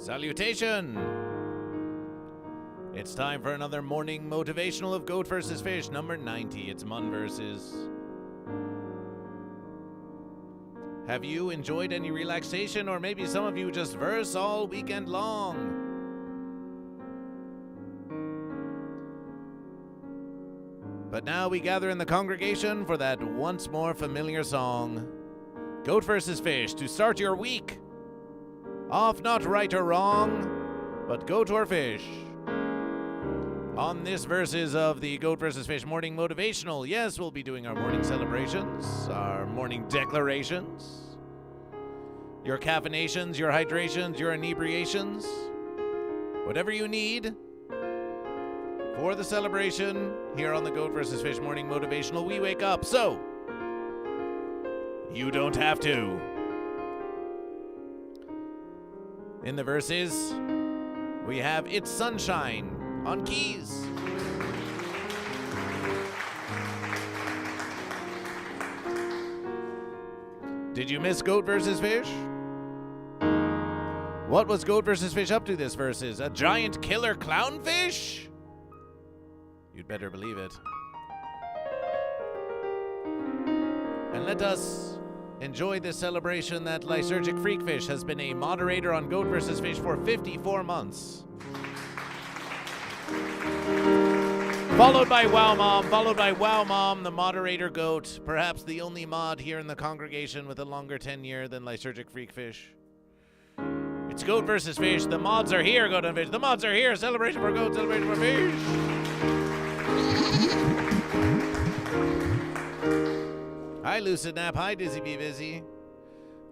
Salutation! It's time for another morning motivational of Goat vs. Fish, number 90. It's Mun versus. Have you enjoyed any relaxation, or maybe some of you just verse all weekend long? But now we gather in the congregation for that once more familiar song, Goat vs. Fish, to start your week. Off not right or wrong, but goat or fish. On this verses of the Goat vs. Fish morning motivational, yes, we'll be doing our morning celebrations, our morning declarations, your caffeinations, your hydrations, your inebriations, whatever you need for the celebration here on the Goat vs. Fish morning motivational. We wake up so you don't have to. In the verses, we have It's Sunshine on keys. Did you miss Goat vs. Fish? What was Goat vs. Fish up to this verses? A giant killer clownfish? You'd better believe it. And let us enjoy this celebration that Lysergic Freakfish has been a moderator on Goat vs. Fish for 54 months. Followed by Wow Mom, the moderator goat, perhaps the only mod here in the congregation with a longer tenure than Lysergic Freakfish. It's Goat vs. Fish. The mods are here, Goat and Fish. The mods are here. Celebration for Goat, celebration for Fish. Hi, Lucid Nap. Hi, Dizzy Be Busy.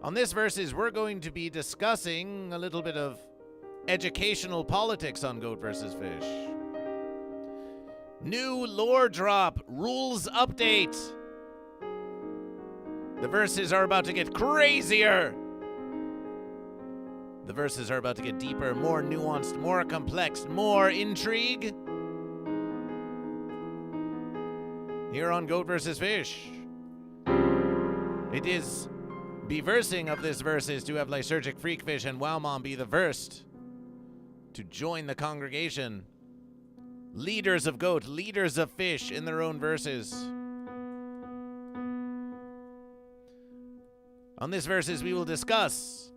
On this verses, we're going to be discussing a little bit of educational politics on Goat vs. Fish. New lore drop, rules update. The verses are about to get crazier. The verses are about to get deeper, more nuanced, more complex, more intrigue. Here on Goat vs. Fish. It is beversing of this verses to have Lysergic Freakfish and Wow Mom be the versed to join the congregation. Leaders of Goat, leaders of Fish in their own verses. On this verses we will discuss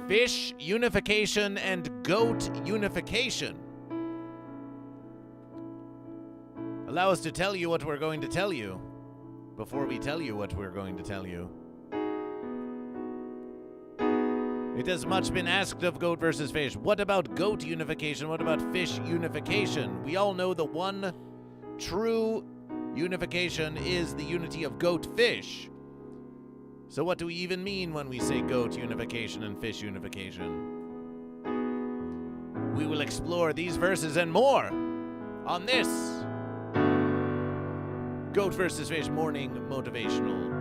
Fish Unification and Goat Unification. Allow us to tell you what we're going to tell you before we tell you what we're going to tell you. It has much been asked of Goat vs. Fish. What about Goat Unification? What about Fish Unification? We all know the one true unification is the unity of GoatFish. So what do we even mean when we say Goat Unification and Fish Unification? We will explore these verses and more on this Goat vs. Fish morning motivational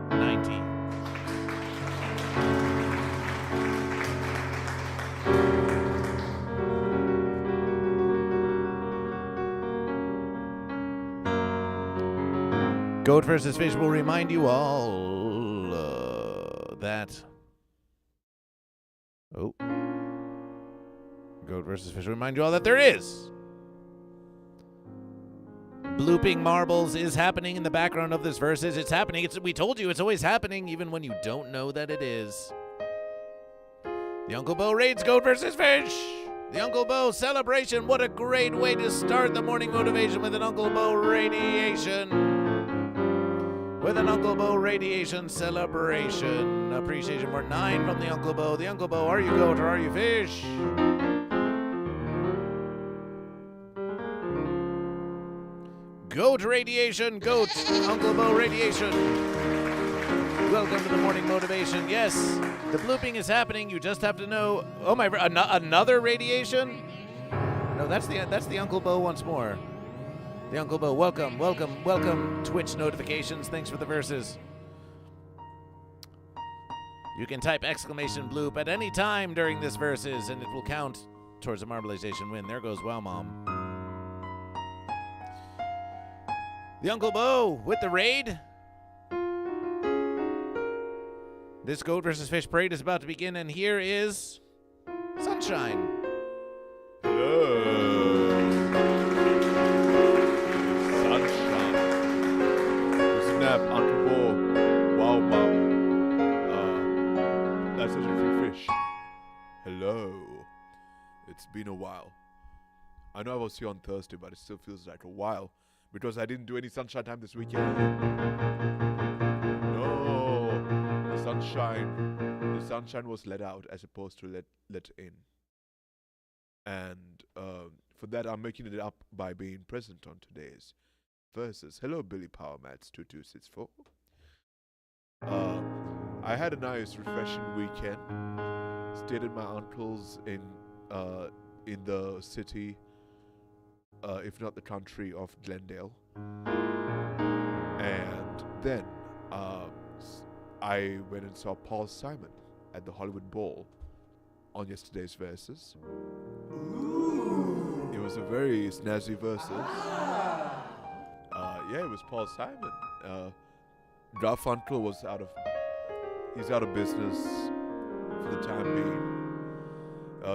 90. Goat vs. Fish will remind you all that. Oh. Goat vs. Fish will remind you all that there is. Blooping marbles is happening in the background of this verses. It's happening. We told you it's always happening, even when you don't know that it is. The Uncle Bo raids Goat vs. Fish. The Uncle Bo celebration. What a great way to start the morning motivation with an Uncle Bo radiation. With an Uncle Bo radiation celebration. Appreciation for 9 from the Uncle Bo. The Uncle Bo, are you goat or are you fish? Goat radiation, goat, Uncle Bo radiation. Welcome to the morning motivation. Yes, the blooping is happening. You just have to know. Oh my! Another radiation? No, that's the Uncle Bo once more. The Uncle Bo, welcome, welcome, welcome. Twitch notifications, thanks for the verses. You can type exclamation bloop at any time during this verses, and it will count towards a Marbleization win. There goes Well Mom. The Uncle Bo with the raid. This Goat vs. Fish parade is about to begin, and here is Sunshine. Hello. Sunshine. Snap, Uncle Bo. Wow, Mom. That's such a free fish. Hello. It's been a while. I know I was here on Thursday, but it still feels like a while because I didn't do any sunshine time this weekend. No, the sunshine was let out as opposed to let in. And for that, I'm making it up by being present on today's verses. Hello, Billy Power Mats 2264. I had a nice, refreshing weekend. Stayed at my uncle's in the city, if not the country, of Glendale. And then I went and saw Paul Simon at the Hollywood Bowl on yesterday's verses. It was a very snazzy verses. Yeah, it was Paul Simon. Garfunkel was out of business for the time being.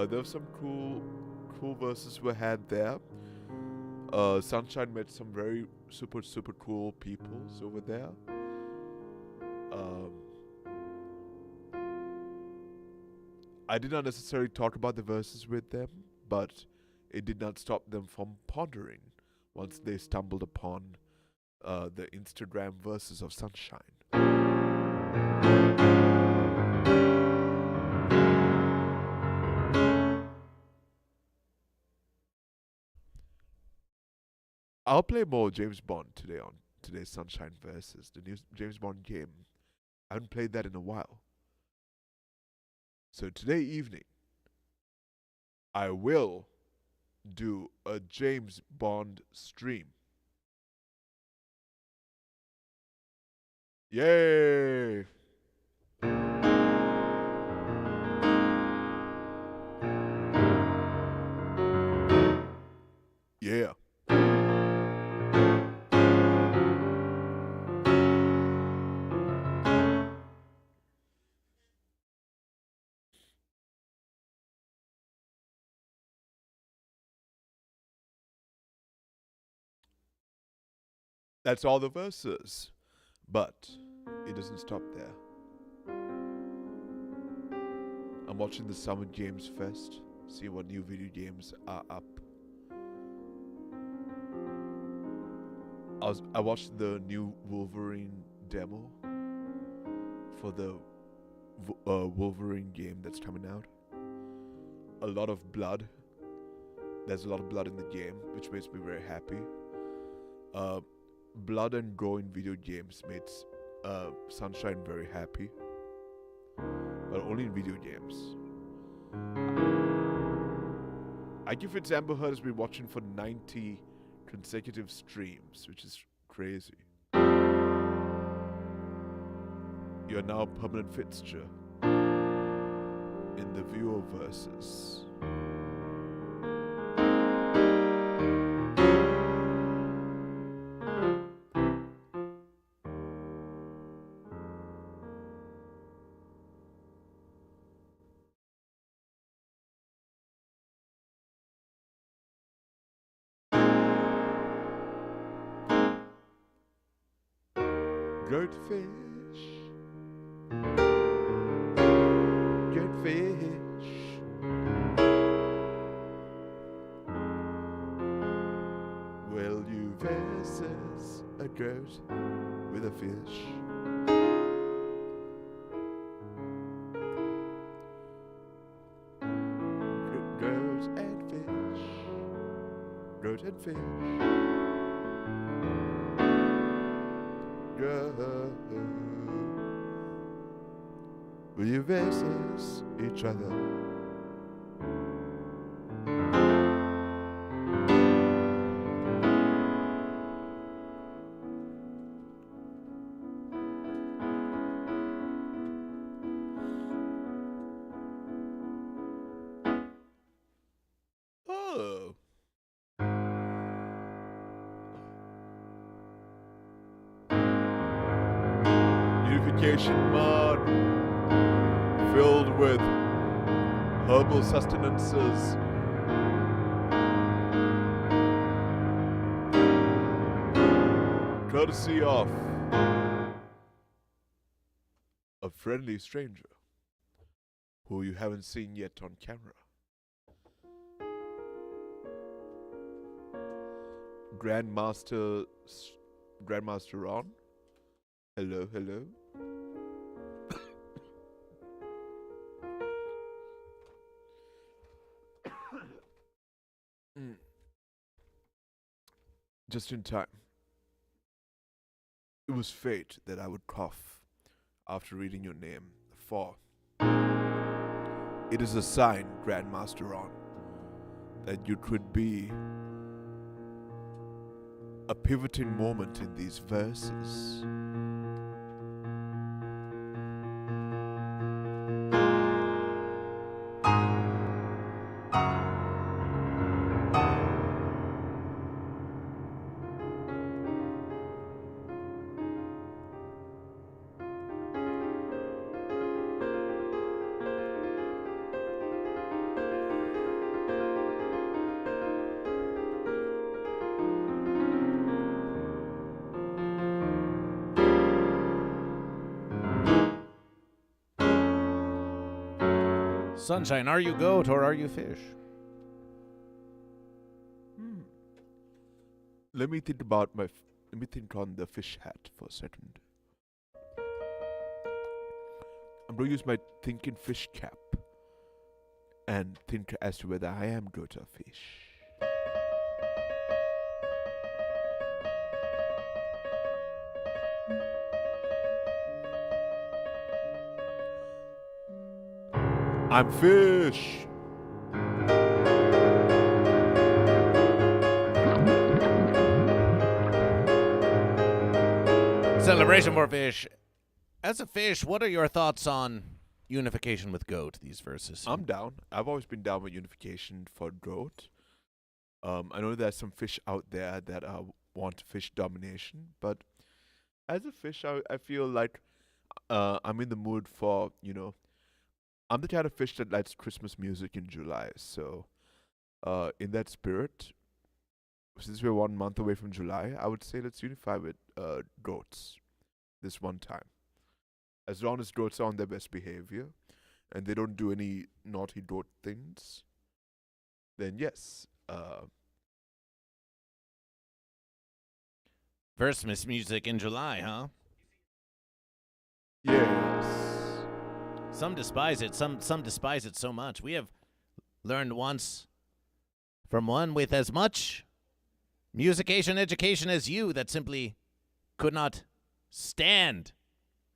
There were some cool verses were had there. Sunshine met some very super cool people over there. I did not necessarily talk about the verses with them, but it did not stop them from pondering once they stumbled upon the Instagram verses of Sunshine. I'll play more James Bond today on today's Sunshine verses, the new James Bond game. I haven't played that in a while. So today evening, I will do a James Bond stream. Yay! Yeah. That's all the verses. But it doesn't stop there. I'm watching the Summer Games Fest, see what new video games are up. I watched the new Wolverine demo for the Wolverine game that's coming out. A lot of blood. There's a lot of blood in the game, which makes me very happy. Blood and gore in video games makes Sunshine very happy, but only in video games. I give it Amber Heard has been watching for 90 consecutive streams, which is crazy. You're now a permanent fixture in the viewer verses. GoatFish, GoatFish. Will you versus a goat with a fish? Goat and fish, goat and fish. Will you versus each other? Unification mud filled with herbal sustenances. Courtesy of a friendly stranger who you haven't seen yet on camera. Grandmaster Ron. Hello, hello. Just in time. It was fate that I would cough after reading your name, for it is a sign, Grandmaster Ron, that you could be a pivoting moment in these verses. Sunshine, are you goat or are you fish? Let me think on the fish hat for a second. I'm going to use my thinking fish cap and think as to whether I am goat or fish. I'm fish. Celebration for fish. As a fish, what are your thoughts on unification with goat, these verses? I'm down. I've always been down with unification for goat. I know there's some fish out there that want fish domination, but as a fish, I feel like I'm in the mood for, I'm the kind of fish that likes Christmas music in July. So, in that spirit, since we're 1 month away from July, I would say let's unify with goats this one time. As long as goats are on their best behavior and they don't do any naughty goat things, then yes. Christmas music in July, huh? Yes. Some despise it. Some despise it so much. We have learned once from one with as much musication education as you that simply could not stand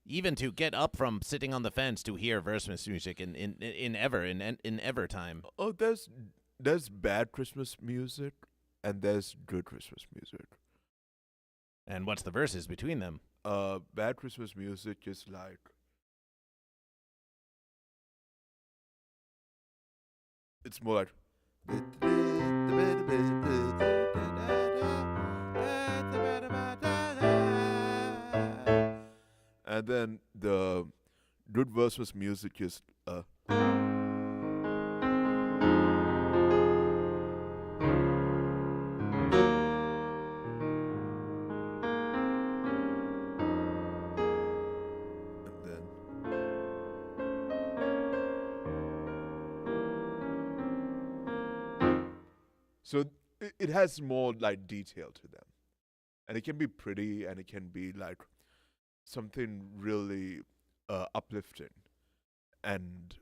even to get up from sitting on the fence to hear Christmas music in ever time. Oh, there's bad Christmas music and there's good Christmas music. And what's the verses between them? Bad Christmas music is like it's more like and then the good versus music is so it has more like detail to them, and it can be pretty, and it can be like something really uplifting, and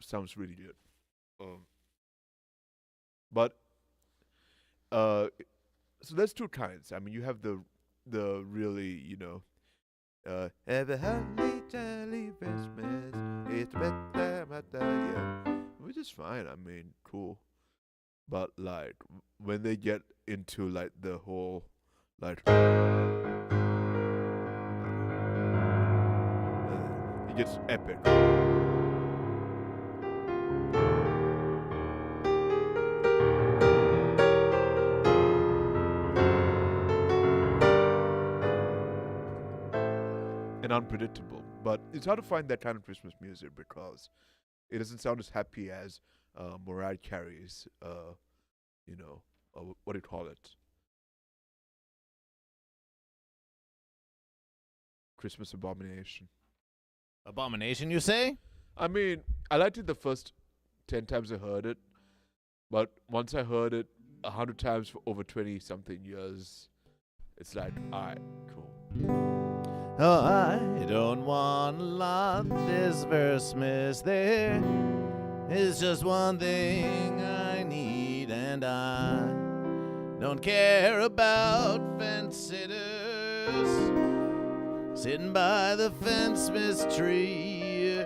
sounds really good. But so there's two kinds. I mean, you have the really have a holly jolly Christmas, it's better, yeah, which is fine. I mean, cool. But like when they get into like the whole like it gets epic. And and unpredictable. But it's hard to find that kind of Christmas music because it doesn't sound as happy as Mariah Carey's, what do you call it? Christmas Abomination. Abomination, you say? I mean, I liked it the first 10 times I heard it, but once I heard it 100 times for over 20-something years, it's like, alright, cool. Oh, I don't want a lot this Versemas. There is just one thing I need, and I don't care about fence sitters sitting by the fence-miss tree.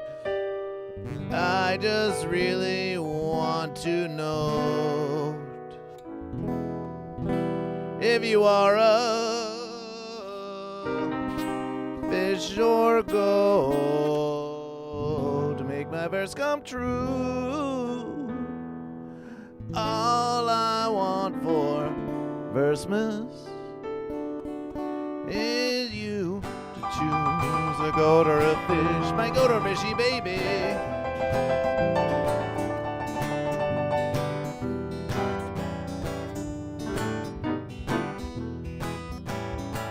I just really want to know if you are a fish or goat to make my verse come true. All I want for Versemas is you to choose a goat or a fish, my goat or fishy baby.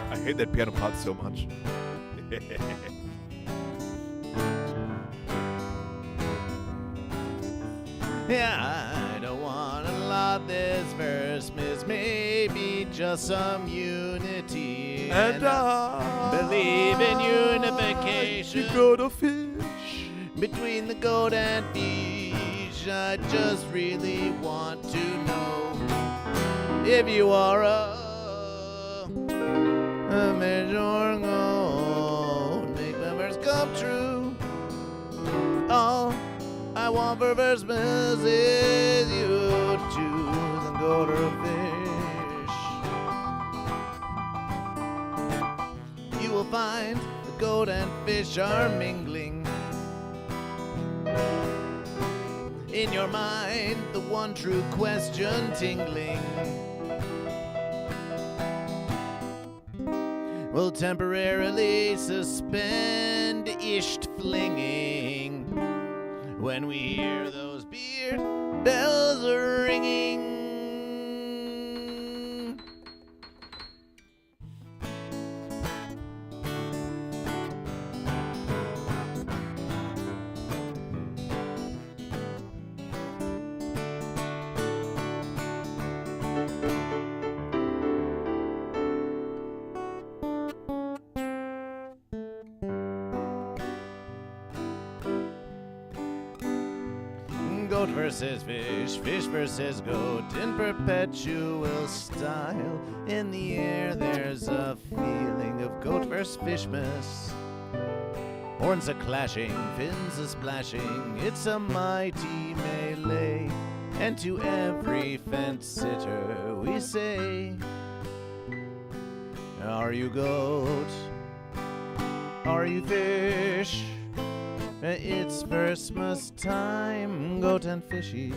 I hate that piano part so much. Yeah, I don't want a lot this Versemas, maybe just some unity. And I believe in unification. GoatVsfish. Between the goat and fish, I just really want to know if you are a fish or goat. Make my verse come true. All I want for Versemas is you to choose a goat or a fish. You will find the goat and fish are mingling. In your mind, the one true question tingling will temporarily suspend isht flinging when we hear those beard bells ringing. Goat versus fish, fish versus goat, in perpetual style. In the air there's a feeling of goat versus fishmas. Horns a clashing, fins a splashing, it's a mighty melee. And to every fence sitter we say, are you goat? Are you fish? It's Versemas time, goat and fishy.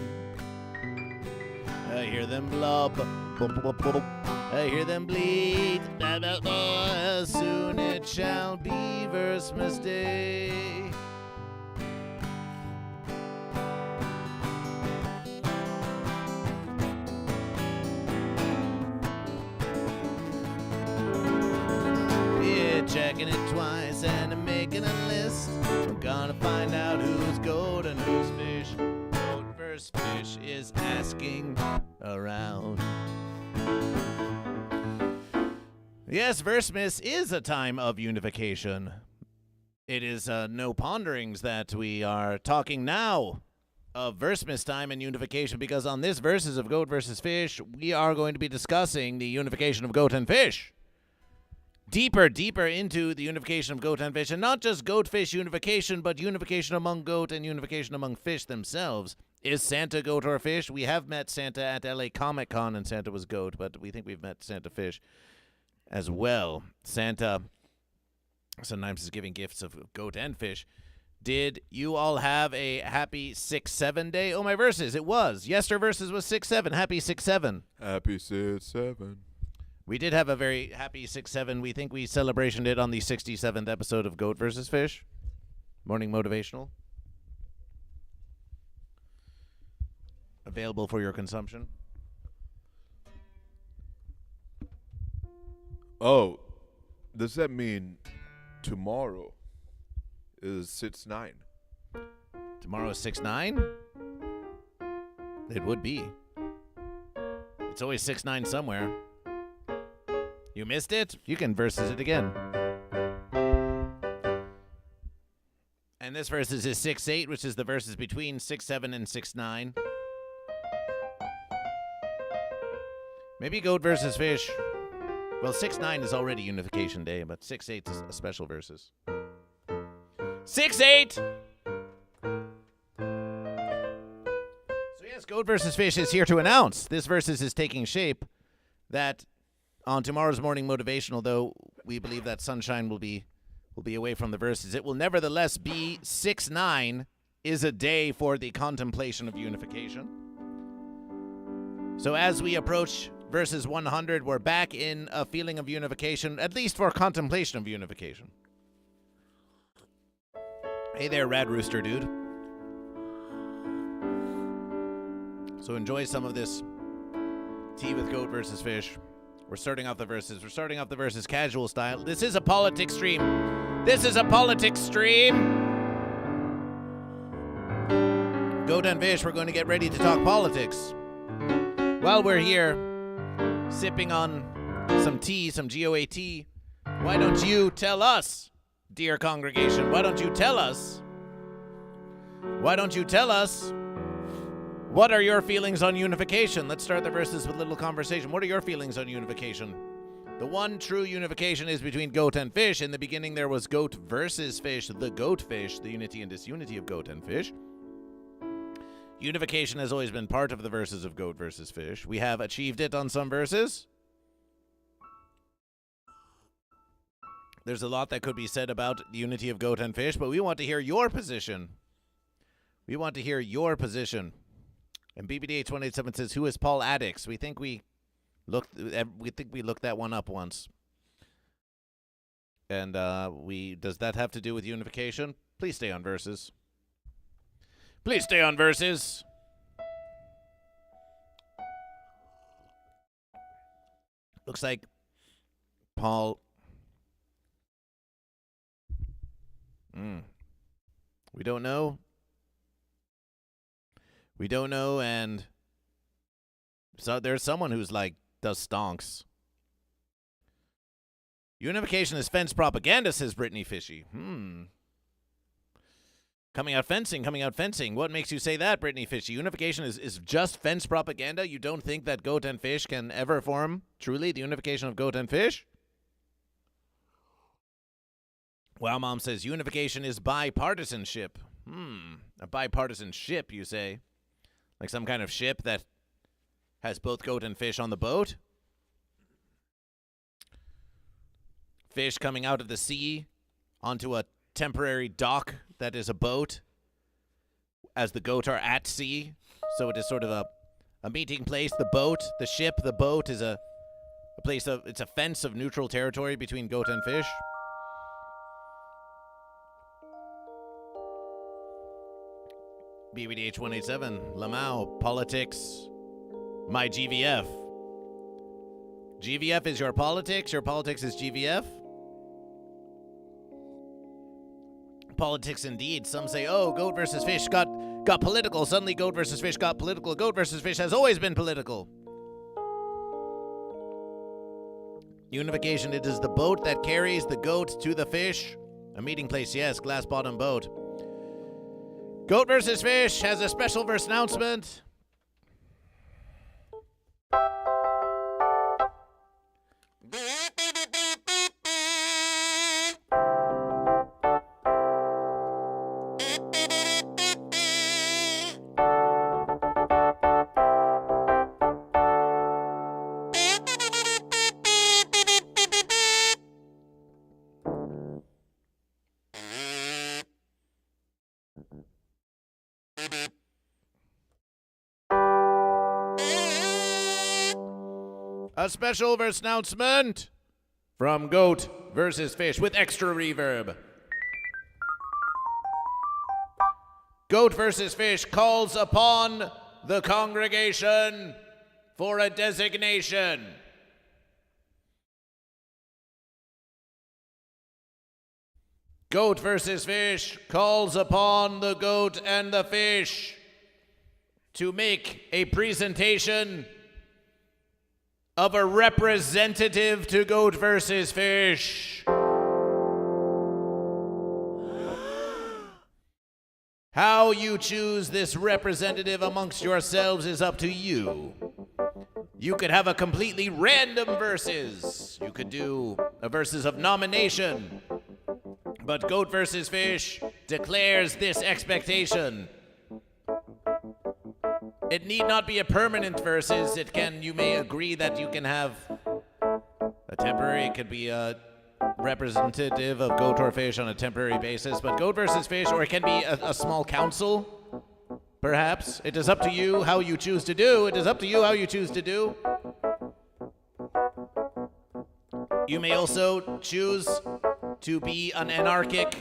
I hear them blub, I hear them bleed. Soon it shall be Versemas day. Yeah, checking it twice and I'm making a list. I'm gonna find out who's goat and who's fish. GoatVsFish is asking around. Yes, Versemas is a time of unification. It is no ponderings that we are talking now of Versemas time and unification, because on this Verses of GoatVsFish, we are going to be discussing the unification of goat and fish. Deeper into the unification of goat and fish, and not just goat-fish unification, but unification among goat and unification among fish themselves. Is Santa goat or fish? We have met Santa at LA Comic Con, and Santa was goat, but we think we've met Santa fish as well. Santa sometimes is giving gifts of goat and fish. Did you all have a happy 6-7 day? Oh, my Verses, it was. Yester Verses was 6-7. Happy 6-7. Happy 6-7. We did have a very happy 6-7. We think we celebrated it on the 67th episode of Goat vs. Fish. Morning Motivational. Available for your consumption. Oh, does that mean tomorrow is 6-9? Tomorrow is 6-9? It would be. It's always 6-9 somewhere. You missed it? You can versus it again. And this versus is 6-8, which is the versus between 6-7 and 6-9. Maybe Goat versus Fish. Well, 6-9 is already Unification Day, but 6-8 is a special versus. 6-8! So yes, Goat vs. Fish is here to announce this versus is taking shape. That on tomorrow's Morning Motivational, though, we believe that Sunshine will be away from the verses. It will nevertheless be 6-9 is a day for the contemplation of unification. So as we approach versus 100, we're back in a feeling of unification, at least for contemplation of unification. Hey there, Rad Rooster dude. So enjoy some of this tea with Goat versus Fish. We're starting off the verses. We're starting off the verses casual style. This is a politics stream. This is a politics stream. Goat and Fish, we're going to get ready to talk politics. While we're here, sipping on some tea, some GOAT, why don't you tell us, dear congregation, why don't you tell us what are your feelings on unification? Let's start the verses with a little conversation. What are your feelings on unification? The one true unification is between Goat and Fish. In the beginning, there was Goat versus Fish, the GoatFish, the unity and disunity of Goat and Fish. Unification has always been part of the verses of Goat versus Fish. We have achieved it on some verses. There's a lot that could be said about the unity of Goat and Fish, but we want to hear your position. We want to hear your position. And BBDH187 says, "Who is Paul Addix?" We think we looked that one up once. And does that have to do with unification? Please stay on verses. Please stay on verses. Looks like Paul. We don't know. We don't know, and so there's someone who's like, does stonks. Unification is fence propaganda, says Brittany Fishy. Coming out fencing. What makes you say that, Brittany Fishy? Unification is just fence propaganda? You don't think that Goat and Fish can ever form truly the unification of Goat and Fish? Wow, Mom says unification is bipartisanship. A bipartisanship, you say? Like some kind of ship that has both Goat and Fish on the boat? Fish coming out of the sea onto a temporary dock that is a boat, as the goat are at sea. So it is sort of a meeting place. The boat, the ship, the boat is a place of, it's a fence of neutral territory between Goat and Fish. BBDH187, Lamau, politics, my GVF. GVF is your politics is GVF? Politics indeed. Some say, oh, Goat versus Fish got political. Suddenly Goat versus Fish got political. Goat versus Fish has always been political. Unification, it is the boat that carries the goat to the fish. A meeting place, yes, glass bottom boat. Goat versus Fish has a special verse announcement. A special verse announcement from Goat versus Fish with extra reverb. Goat versus Fish calls upon the congregation for a designation. Goat versus Fish calls upon the goat and the fish to make a presentation of a representative to Goat versus Fish. How you choose this representative amongst yourselves is up to you. You could have a completely random versus. You could do a versus of nomination. But Goat versus Fish declares this expectation. It need not be a permanent versus. You may agree that you can have a temporary, it could be a representative of Goat or Fish on a temporary basis, but Goat versus Fish, or it can be a small council, perhaps. It is up to you how you choose to do. It is up to you how you choose to do. You may also choose to be an anarchic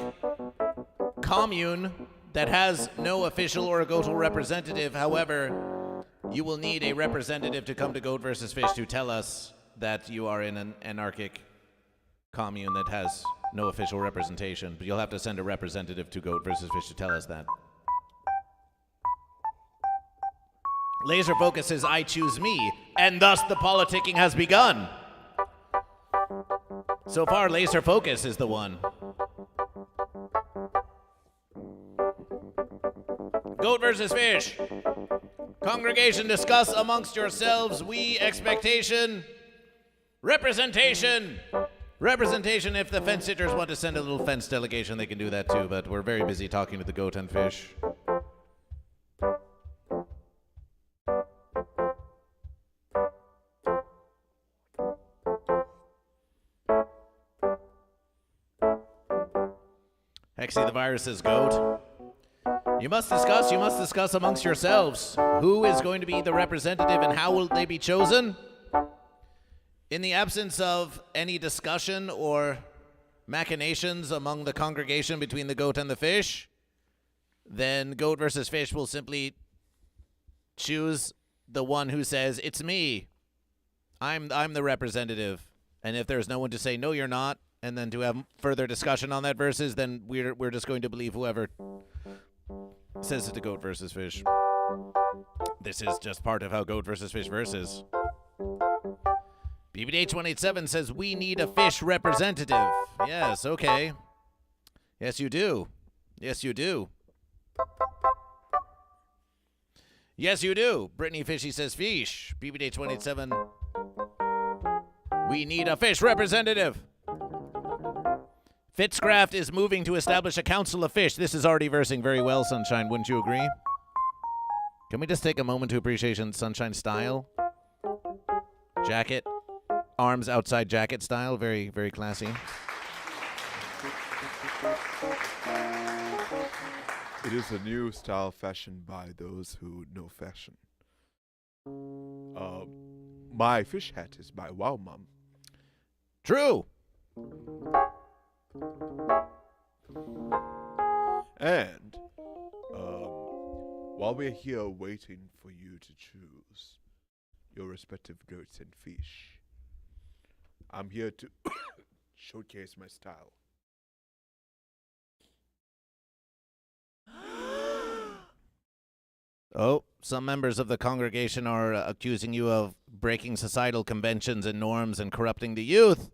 commune that has no official or goat representative. However, you will need a representative to come to Goat versus Fish to tell us that you are in an anarchic commune that has no official representation. But you'll have to send a representative to Goat versus Fish to tell us that. Laser Focus says, I choose me, and thus the politicking has begun. So far, Laser Focus is the one. Goat versus Fish. Congregation, discuss amongst yourselves. We, expectation. Representation. Representation. If the fence sitters want to send a little fence delegation, they can do that too, but we're very busy talking to the Goat and Fish. Hexy the Virus says, Goat. You must discuss amongst yourselves who is going to be the representative and how will they be chosen. In the absence of any discussion or machinations among the congregation between the Goat and the Fish, then Goat versus Fish will simply choose the one who says, it's me. I'm the representative. And if there's no one to say, no, you're not, and then to have further discussion on that versus, then we're just going to believe whoever says it to Goat versus Fish. This is just part of how Goat versus Fish versus. BBDH187 says, we need a fish representative. Yes, okay. Yes, you do. Yes, you do. Yes, you do. Brittany Fishy says, fish. BBDH187, we need a fish representative. Fitzcraft is moving to establish a council of fish. This is already versing very well, Sunshine. Wouldn't you agree? Can we just take a moment to appreciate Sunshine's style? Jacket. Arms outside jacket style. Very, very classy. It is a new style fashioned by those who know fashion. My fish hat is by Wow Mom. True. And while we're here waiting for you to choose your respective goats and fish, I'm here to showcase my style. Oh, some members of the congregation are accusing you of breaking societal conventions and norms and corrupting the youth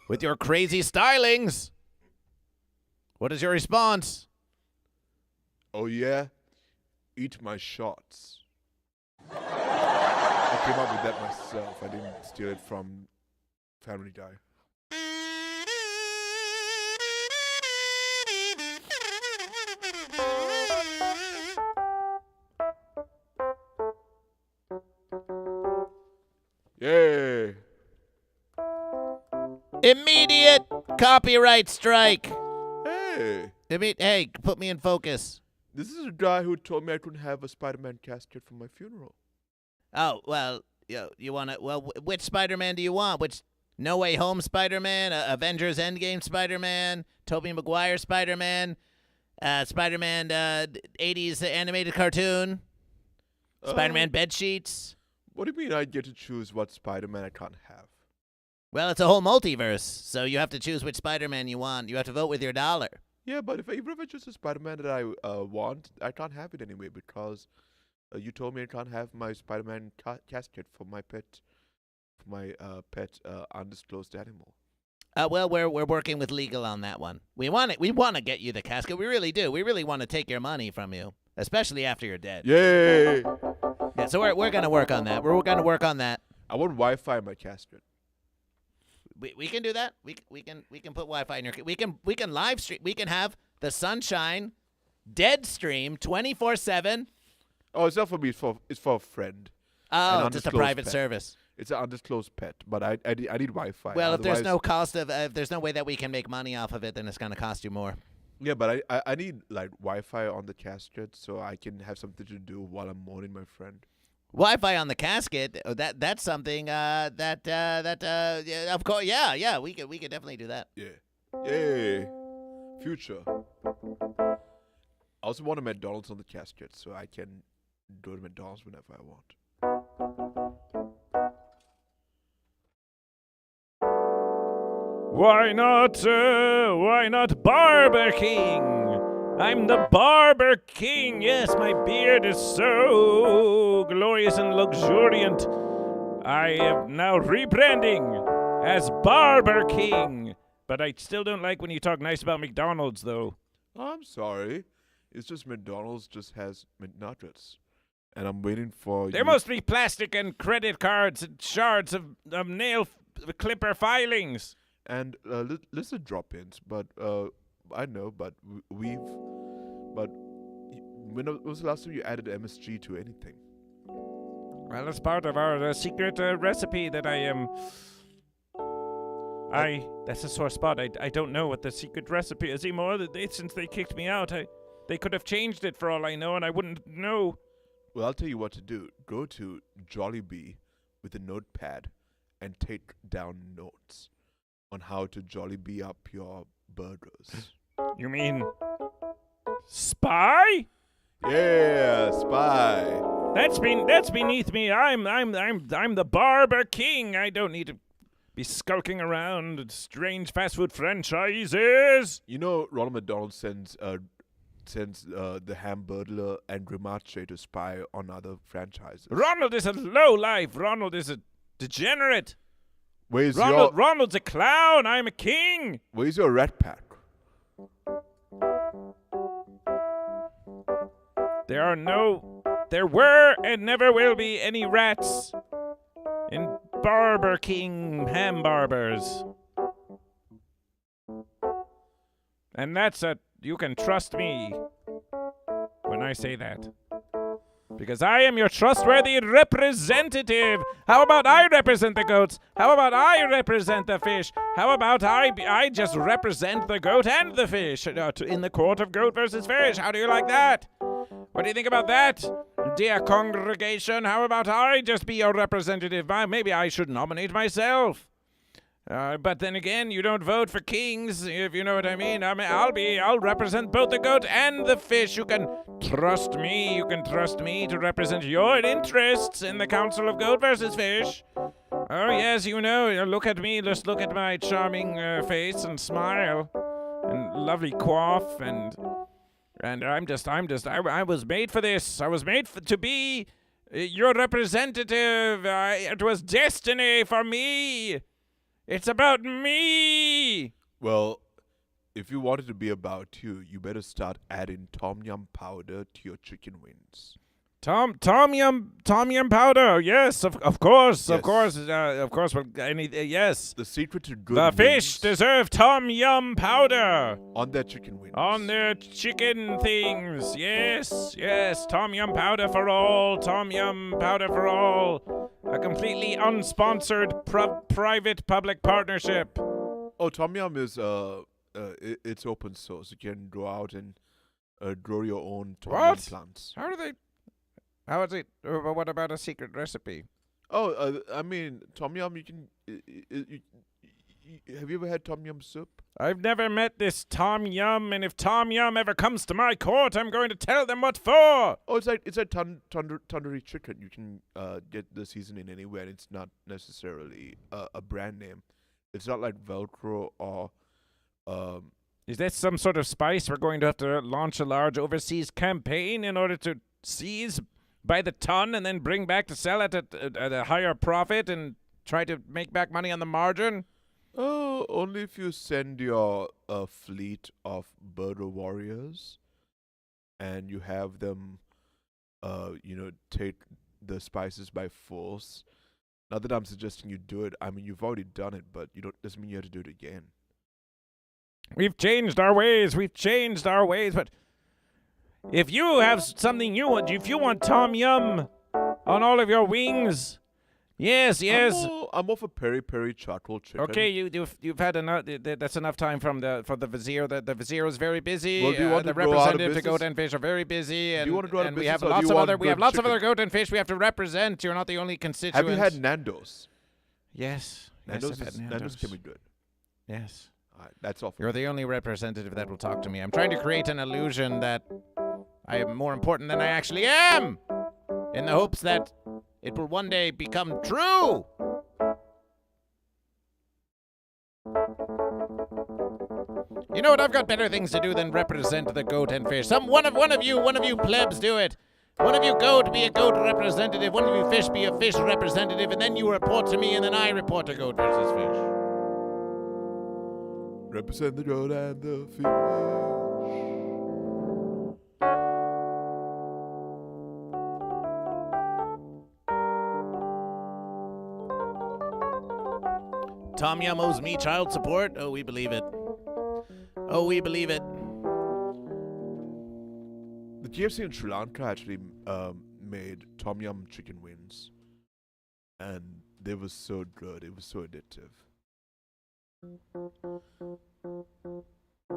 with your crazy stylings. What is your response? Oh yeah? Eat my shots. I came up with that myself. I didn't steal it from Family Guy. Yay! Immediate copyright strike. Hey! Hey, put me in focus. This is a guy who told me I couldn't have a Spider-Man casket for my funeral. Oh, well, You want it? Well, which Spider-Man do you want? Which No Way Home Spider-Man, Avengers Endgame Spider-Man, Tobey Maguire Spider-Man, Spider-Man 80s animated cartoon, Spider-Man bed sheets? What do you mean I get to choose what Spider-Man I can't have? Well, it's a whole multiverse, so you have to choose which Spider-Man you want. You have to vote with your dollar. Yeah, but even if I choose a Spider-Man that I want, I can't have it anyway because you told me I can't have my Spider-Man casket for my pet, undisclosed animal. Well, we're working with legal on that one. We want to get you the casket. We really do. We really want to take your money from you, especially after you're dead. Yay! Yeah, so we're gonna work on that. We're gonna work on that. I want Wi-Fi in my casket. We can do that. We can put Wi-Fi in your. We can live stream. We can have the Sunshine Dead stream 24/7. Oh, it's not for me. It's for a friend. Oh, just a private service. It's an undisclosed pet, but I need Wi-Fi. Well, if there's no cost of, if there's no way that we can make money off of it, then it's gonna cost you more. Yeah, but I need like Wi-Fi on the casket so I can have something to do while I'm mourning my friend. Wi-Fi on the casket. That's something yeah, of course. Yeah. We could definitely do that. Yeah. Yay. Future. I also want a McDonald's on the casket so I can go to McDonald's whenever I want. Why not Barber King? I'm the Barber King. Yes, my beard is so glorious and luxuriant. I am now rebranding as Barber King. But I still don't like when you talk nice about McDonald's, though. I'm sorry. It's just McDonald's just has McNuggets. And I'm waiting for There must be plastic and credit cards and shards of nail clipper filings. And list of drop-ins, but I know, but when was the last time you added MSG to anything? Well, it's part of our secret recipe that I am. That's a sore spot. I don't know what the secret recipe is anymore. Since they kicked me out, they could have changed it for all I know, and I wouldn't know. Well, I'll tell you what to do. Go to Jollibee with a notepad and take down notes on how to Jollibee up your burgers. You mean spy? Yeah, spy. That's beneath me. I'm the Barber King. I don't need to be skulking around at strange fast food franchises. You know, Ronald McDonald sends the Hamburglar and Grimace to spy on other franchises. Ronald is a lowlife. Ronald is a degenerate. Where's Ronald's a clown. I'm a king. Where's your rat pack? There were and never will be any rats in Barber King ham barbers. And you can trust me when I say that. Because I am your trustworthy representative. How about I represent the goats? How about I represent the fish? How about I just represent the goat and the fish in the court of GoatVsFish? How do you like that? What do you think about that, dear congregation? How about I just be your representative? Maybe I should nominate myself. But then again, you don't vote for kings, if you know what I mean. I'll represent both the goat and the fish. You can trust me. You can trust me to represent your interests in the Council of GoatVsFish. Oh yes, you know. Look at me. Just look at my charming face and smile, and lovely coif, and I was made for this. I was made to be your representative. It was destiny for me. It's about me! Well, if you want it to be about you, you better start adding tom yum powder to your chicken wings. Tom yum powder. Yes, of course, Yes. of course. Well, yes. The secret to good The wings fish deserve tom yum powder on their chicken wings. on their chicken things. Yes. Tom yum powder for all. Tom yum powder for all. A completely unsponsored private public partnership. Oh, tom yum is it's open source. You can go out and grow your own tom yum What? plants. How is it? What about a secret recipe? I mean, tom yum. You can. Have you ever had tom yum soup? I've never met this Tom Yum, and if Tom Yum ever comes to my court, I'm going to tell them what for. Oh, it's like tandoori chicken. You can get the seasoning anywhere. And it's not necessarily a brand name. It's not like Velcro or. Is that some sort of spice? We're going to have to launch a large overseas campaign in order to seize by the ton and then bring back to sell it at a higher profit and try to make back money on the margin? Oh, only if you send your fleet of birder warriors and you have them, take the spices by force. Not that I'm suggesting you do it. I mean, you've already done it, but doesn't mean you have to do it again. We've changed our ways. But if you have something you want, if you want Tom Yum on all of your wings, yes. I'm more for peri-peri charcoal chicken. Okay, you've had enough. That's enough time for the vizier. The vizier is very busy. Well, do you want the to go out of representative to business? Goat and Fish are very busy. And, Do you want to go out of and we business, have or do lots you of want other. We have good lots of chicken? other goat and fish we have to represent. You're not the only constituent. Have you had Nando's? Yes. Nando's, I've had Nando's can be good. Yes. All right, that's all. You're the only representative that will talk to me. I'm trying to create an illusion that I am more important than I actually am, in the hopes that it will one day become true. You know what? I've got better things to do than represent the goat and fish. One of you plebs do it. One of you goat be a goat representative. One of you fish be a fish representative, and then you report to me, and then I report to Goat versus Fish. Represent the goat and the fish. Tom Yum owes me child support. Oh, we believe it. Oh, we believe it. The KFC in Sri Lanka actually made tom yum chicken wings, and they were so good. It was so addictive.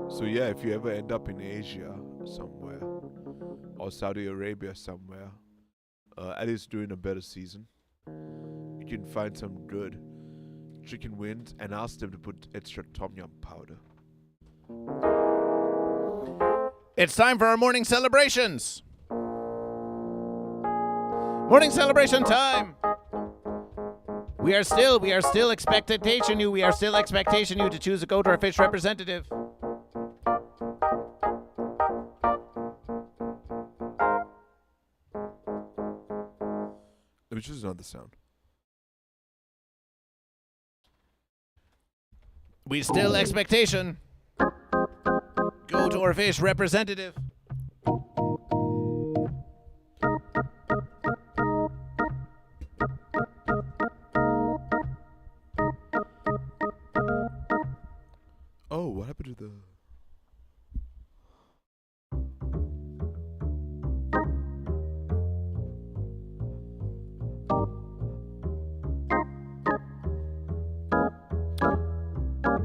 So yeah, if you ever end up in Asia somewhere, or Saudi Arabia somewhere, at least during a better season, you can find some good chicken wings and ask them to put extra tom yum powder. It's time for our morning celebrations. Morning celebration time. We are still expectation you. We are still expectation you to choose a goat or a fish representative. Let me choose another sound. We still expectation. Goat or fish representative. Oh, what happened to the...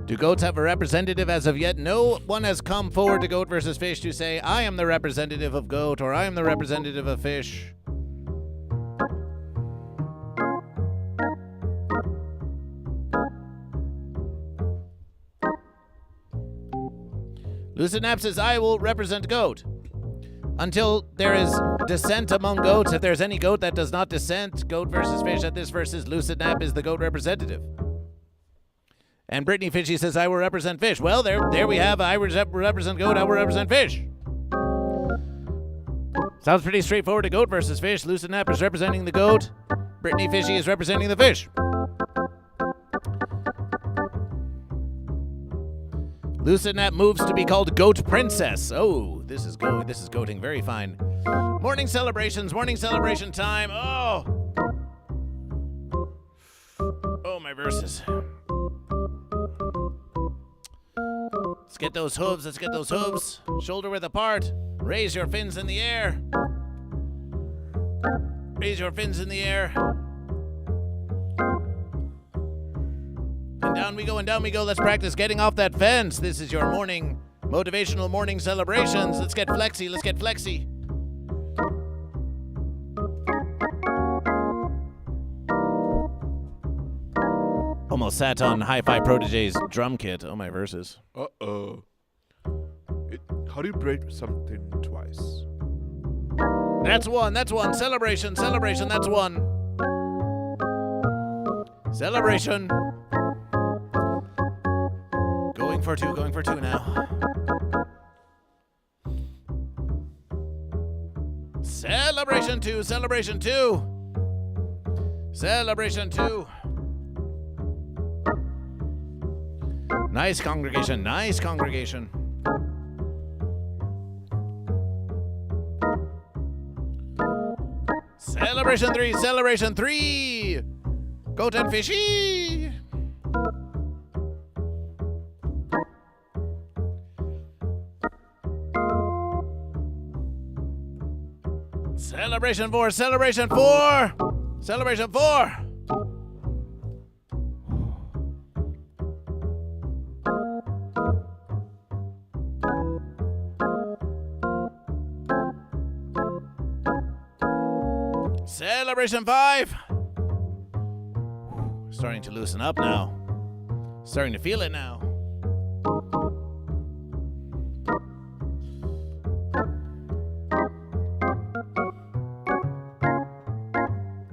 Do goats have a representative as of yet? No one has come forward to Goat versus Fish to say, I am the representative of goat or I am the representative of fish. Lucid Nap says, I will represent goat. Until there is dissent among goats, if there's any goat that does not dissent, Goat versus Fish at this versus Lucid Nap is the goat representative. And Brittany Fishy says, I will represent fish. Well, there we have, I will represent goat, I will represent fish. Sounds pretty straightforward to Goat versus Fish. Lucid Nap is representing the goat. Brittany Fishy is representing the fish. Lucid Nap moves to be called Goat Princess. Oh, this is goating very fine. Morning celebrations, morning celebration time. Oh, my verses. Let's get those hooves. Shoulder width apart. Raise your fins in the air. Raise your fins in the air. And down we go. Let's practice getting off that fence. This is your morning, motivational morning celebrations. Let's get flexy. almost sat on Hi-Fi Protege's drum kit. Oh, my verses. Uh-oh. How do you break something twice? That's one. Celebration, that's one. Celebration. Going for two now. Celebration two. Celebration two. Nice congregation. Celebration three. Goat and fishy. Celebration four. Celebration four. Celebration 5. Starting to loosen up now. Starting to feel it now.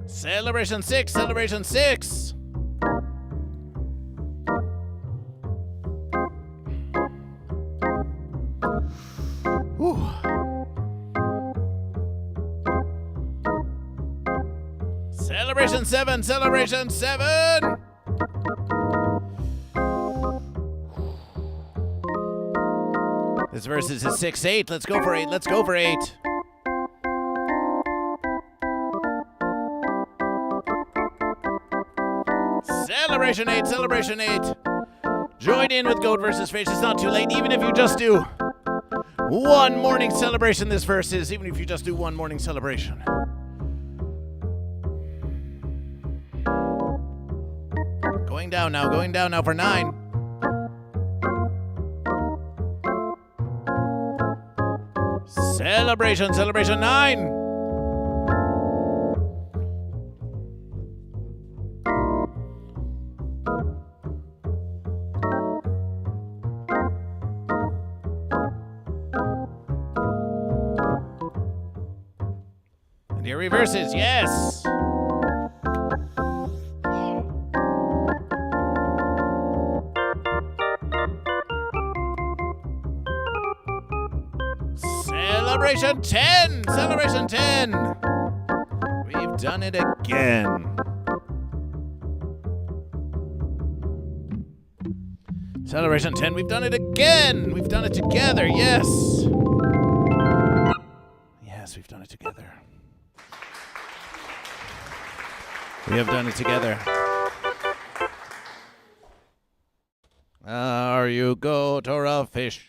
Celebration 6. Whew. Celebration 7. This verse is 6-8. Let's go for 8. Celebration 8. Join in with GoatVsFish. It's not too late. Even if you just do one morning celebration, this verse is. Even if you just do one morning celebration. Going down now for 9. Celebration 9. And here reverses, yes. Celebration 10. We've done it again. Celebration 10. We've done it again. We've done it together. Yes. Yes, we've done it together. We have done it together. Are you goat or a fish?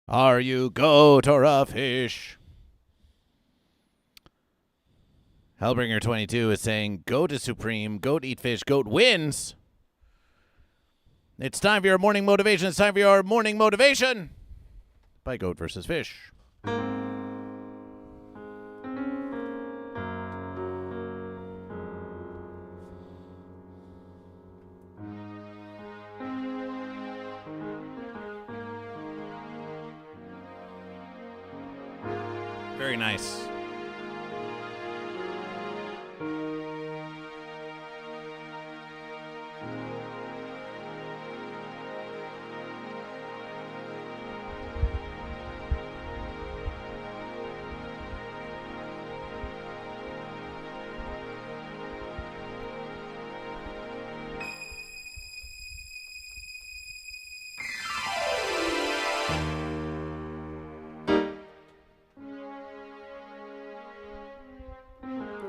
Are you goat or a fish? Hellbringer22 is saying, goat is supreme, goat eat fish, goat wins. It's time for your morning motivation. It's time for your morning motivation by GoatVsFish. Very nice.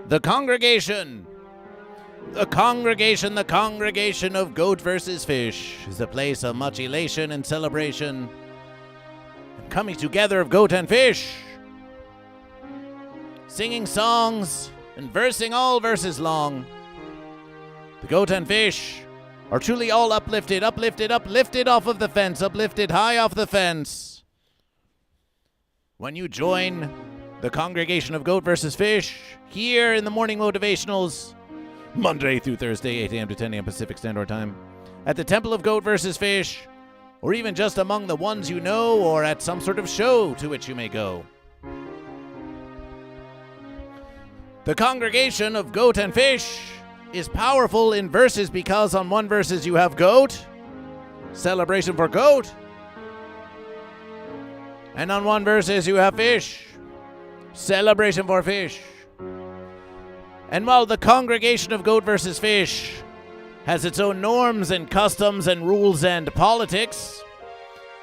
The congregation of GoatVsFish is a place of much elation and celebration and coming together of goat and fish, singing songs and versing all verses long. The goat and fish are truly all uplifted off of the fence, uplifted high off the fence. When you join the congregation of GoatVsFish here in the morning motivationals, Monday through Thursday, 8 a.m. to 10 a.m. Pacific Standard Time, at the Temple of Goat vs. Fish, or even just among the ones you know, or at some sort of show to which you may go. The congregation of Goat and Fish is powerful in verses because on one verses you have goat, celebration for goat, and on one verses you have fish, celebration for fish. And while the congregation of Goat vs. Fish has its own norms and customs and rules and politics,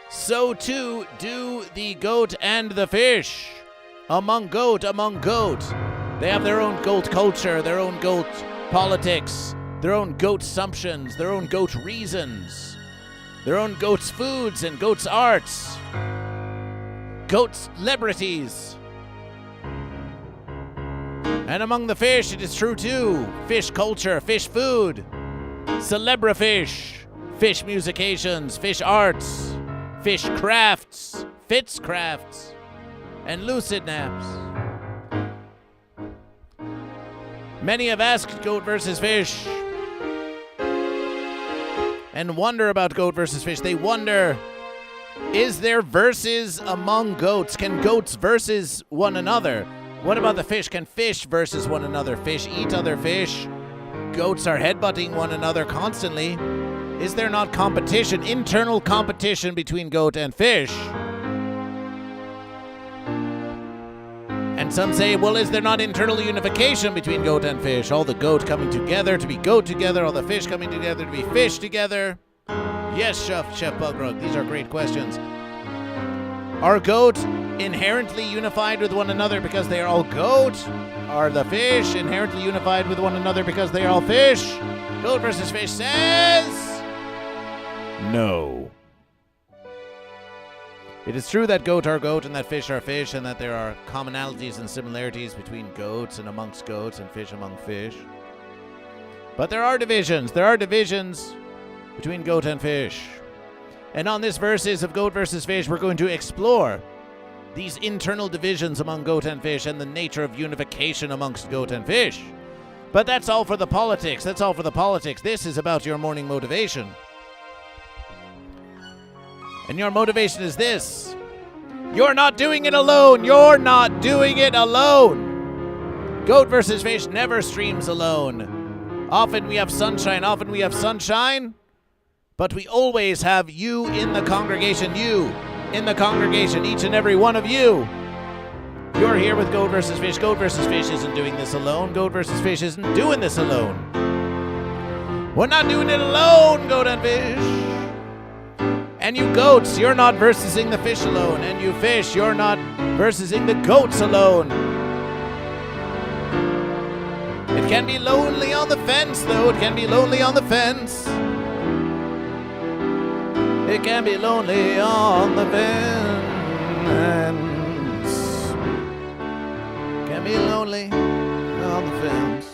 so too do the goat and the fish. Among goat, they have their own goat culture, their own goat politics, their own goat assumptions, their own goat reasons, their own goat's foods and goat's arts, goat celebrities. And among the fish, it is true too. Fish culture, fish food, celebrifish, fish musications, fish arts, fish crafts, Fitz crafts, and lucid naps. Many have asked Goat vs. Fish and wonder about Goat vs. Fish. They wonder, is there verses among goats? Can goats versus one another? What about the fish? Can fish versus one another? Fish eat other fish. Goats are headbutting one another constantly. Is there not competition, internal competition between goat and fish? And some say, well, is there not internal unification between goat and fish? All the goat coming together to be goat together, all the fish coming together to be fish together? Yes, Chef Bugrug, these are great questions. Are goat inherently unified with one another because they are all goat? Are the fish inherently unified with one another because they are all fish? Goat vs. Fish says no. It is true that goat are goat and that fish are fish and that there are commonalities and similarities between goats and amongst goats and fish among fish. But there are divisions. There are divisions between goat and fish. And on this verses of Goat vs. Fish, we're going to explore these internal divisions among goat and fish and the nature of unification amongst goat and fish. But that's all for the politics. That's all for the politics. This is about your morning motivation. And your motivation is this. You're not doing it alone. You're not doing it alone. Goat vs. Fish never streams alone. Often we have sunshine. But we always have you in the congregation. You in the congregation. Each and every one of you. You're here with Goat vs. Fish. Goat vs. Fish isn't doing this alone. Goat vs. Fish isn't doing this alone. We're not doing it alone, Goat and Fish. And you goats, you're not versusing the fish alone. And you fish, you're not versusing the goats alone. It can be lonely on the fence, though. It can be lonely on the fence. It can be lonely on the fence. Can be lonely on the fence.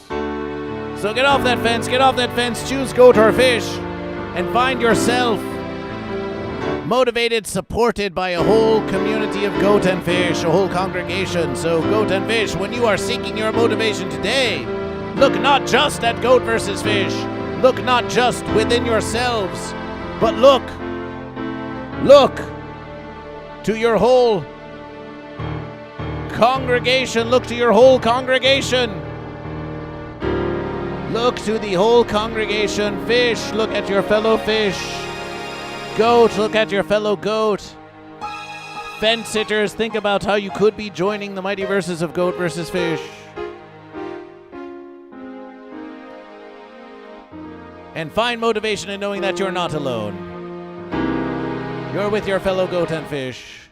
So get off that fence, choose goat or fish, and find yourself motivated, supported by a whole community of goat and fish, a whole congregation. So goat and fish, when you are seeking your motivation today, look not just at Goat vs. Fish, look not just within yourselves, but look to your whole congregation. Look to your whole congregation. Look to the whole congregation. Fish, look at your fellow fish. Goat, look at your fellow goat. Fence sitters, think about how you could be joining the mighty verses of Goat vs. Fish. And find motivation in knowing that you're not alone. You're with your fellow goat and fish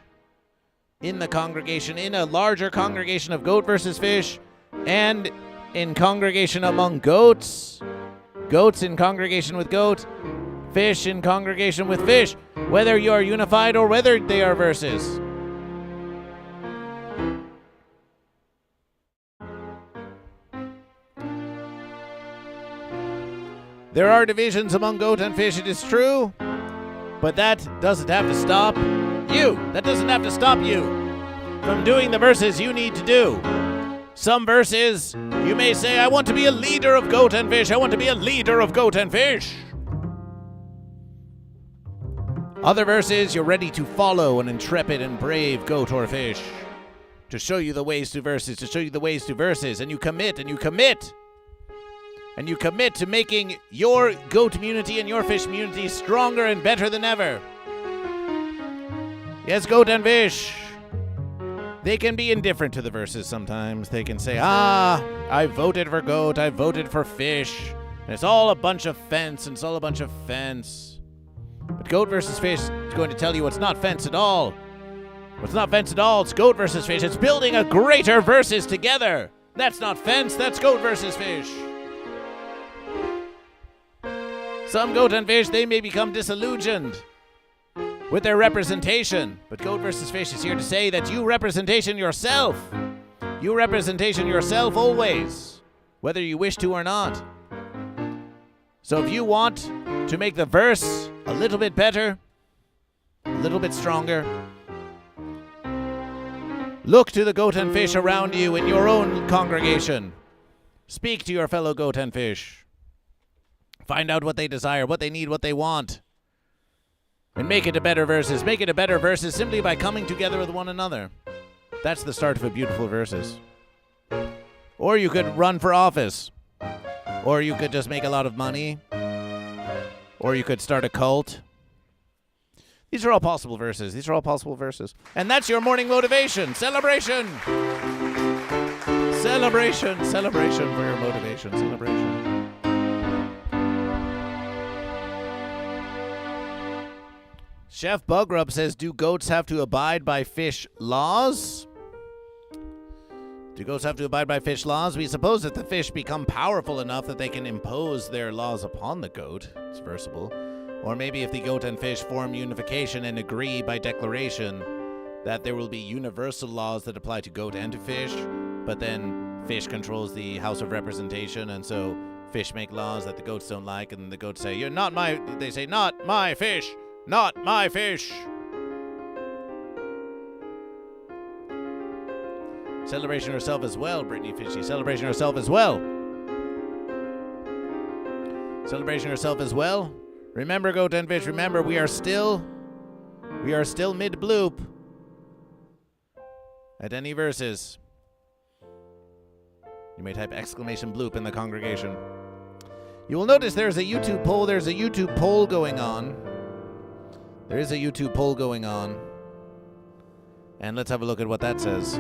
in the congregation, in a larger congregation of Goat vs. Fish, and in congregation among goats, goats in congregation with goat, fish in congregation with fish, whether you are unified or whether they are verses. There are divisions among goat and fish, it is true. But that doesn't have to stop you. That doesn't have to stop you from doing the verses you need to do. Some verses, you may say, I want to be a leader of Goat and Fish. I want to be a leader of Goat and Fish. Other verses, you're ready to follow an intrepid and brave goat or fish. To show you the ways to verses, and you commit, and you commit. And you commit to making your goat community and your fish community stronger and better than ever. Yes, Goat and Fish. They can be indifferent to the verses sometimes. They can say, I voted for goat, I voted for fish. And it's all a bunch of fence, But Goat versus Fish is going to tell you what's not fence at all. What's not fence at all, it's Goat versus Fish. It's building a greater versus together. That's not fence, that's Goat versus Fish. Some Goat and Fish, they may become disillusioned with their representation. But Goat versus Fish is here to say that you representation yourself. You representation yourself always, whether you wish to or not. So if you want to make the verse a little bit better, a little bit stronger, look to the Goat and Fish around you in your own congregation. Speak to your fellow Goat and Fish. Find out what they desire, what they need, what they want. And make it a better verses. Make it a better verses simply by coming together with one another. That's the start of a beautiful verses. Or you could run for office. Or you could just make a lot of money. Or you could start a cult. These are all possible verses. And that's your morning motivation. Celebration for your motivation. Celebration. Chef Bugrub says, do goats have to abide by fish laws? Do goats have to abide by fish laws? We suppose that the fish become powerful enough that they can impose their laws upon the goat. It's versible. Or maybe if the goat and fish form unification and agree by declaration that there will be universal laws that apply to goat and to fish, but then fish controls the House of Representation, and so fish make laws that the goats don't like, and the goats say, "You're not my," they say, "Not my fish, not my fish." Celebration herself as well, Brittany Fishy. Celebration herself as well. Celebration herself as well. Remember, Goat and Fish, remember, we are still mid-bloop at any verses. You may type exclamation bloop in the congregation. You will notice there's a YouTube poll. There's a YouTube poll going on. There is a YouTube poll going on. And let's have a look at what that says.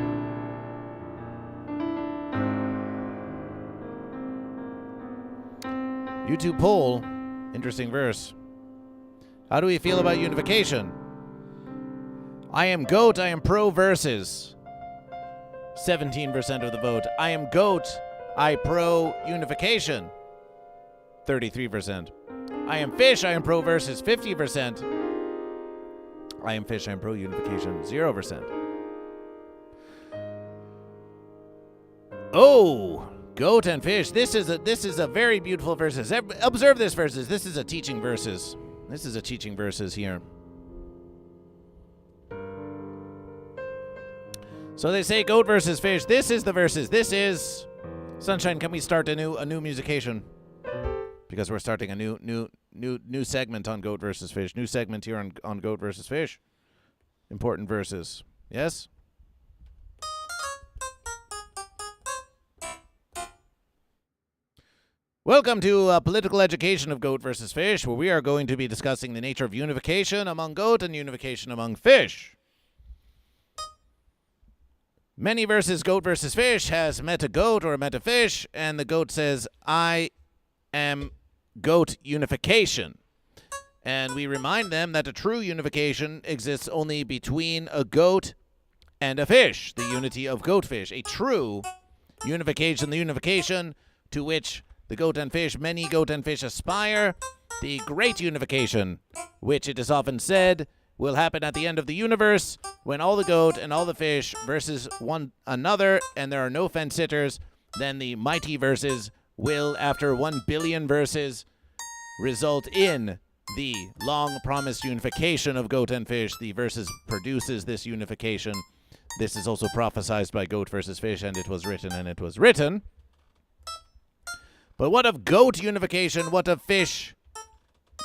YouTube poll. Interesting verse. How do we feel about unification? I am Goat, I am pro verses. 17% of the vote. I am Goat, I pro unification. 33%. I am Fish, I am pro verses. 50%. I am Fish, I am pro unification. 0%. Oh, Goat and Fish. This is a very beautiful verses. Observe this verses. This is a teaching verses. This is a teaching verses here. So they say Goat versus Fish. This is the verses. This is Sunshine. Can we start a new musication? Because we're starting a new segment on Goat versus Fish. New segment here on Goat versus Fish. Important verses. Yes? Welcome to Political Education of Goat versus Fish, where we are going to be discussing the nature of unification among goat and unification among fish. Many versus Goat versus Fish has met a goat or met a fish, and the goat says, I am Goat Unification. And we remind them that a true unification exists only between a goat and a fish, the unity of GoatFish. A true unification, the unification to which the goat and fish, many goat and fish aspire, the great unification, which it is often said will happen at the end of the universe when all the goat and all the fish versus one another and there are no fence-sitters. Then the mighty verses will, after 1 billion verses, result in the long-promised unification of goat and fish. The verses produces this unification. This is also prophesized by GoatVsFish, and it was written, and it was written. But what of Goat Unification? What of Fish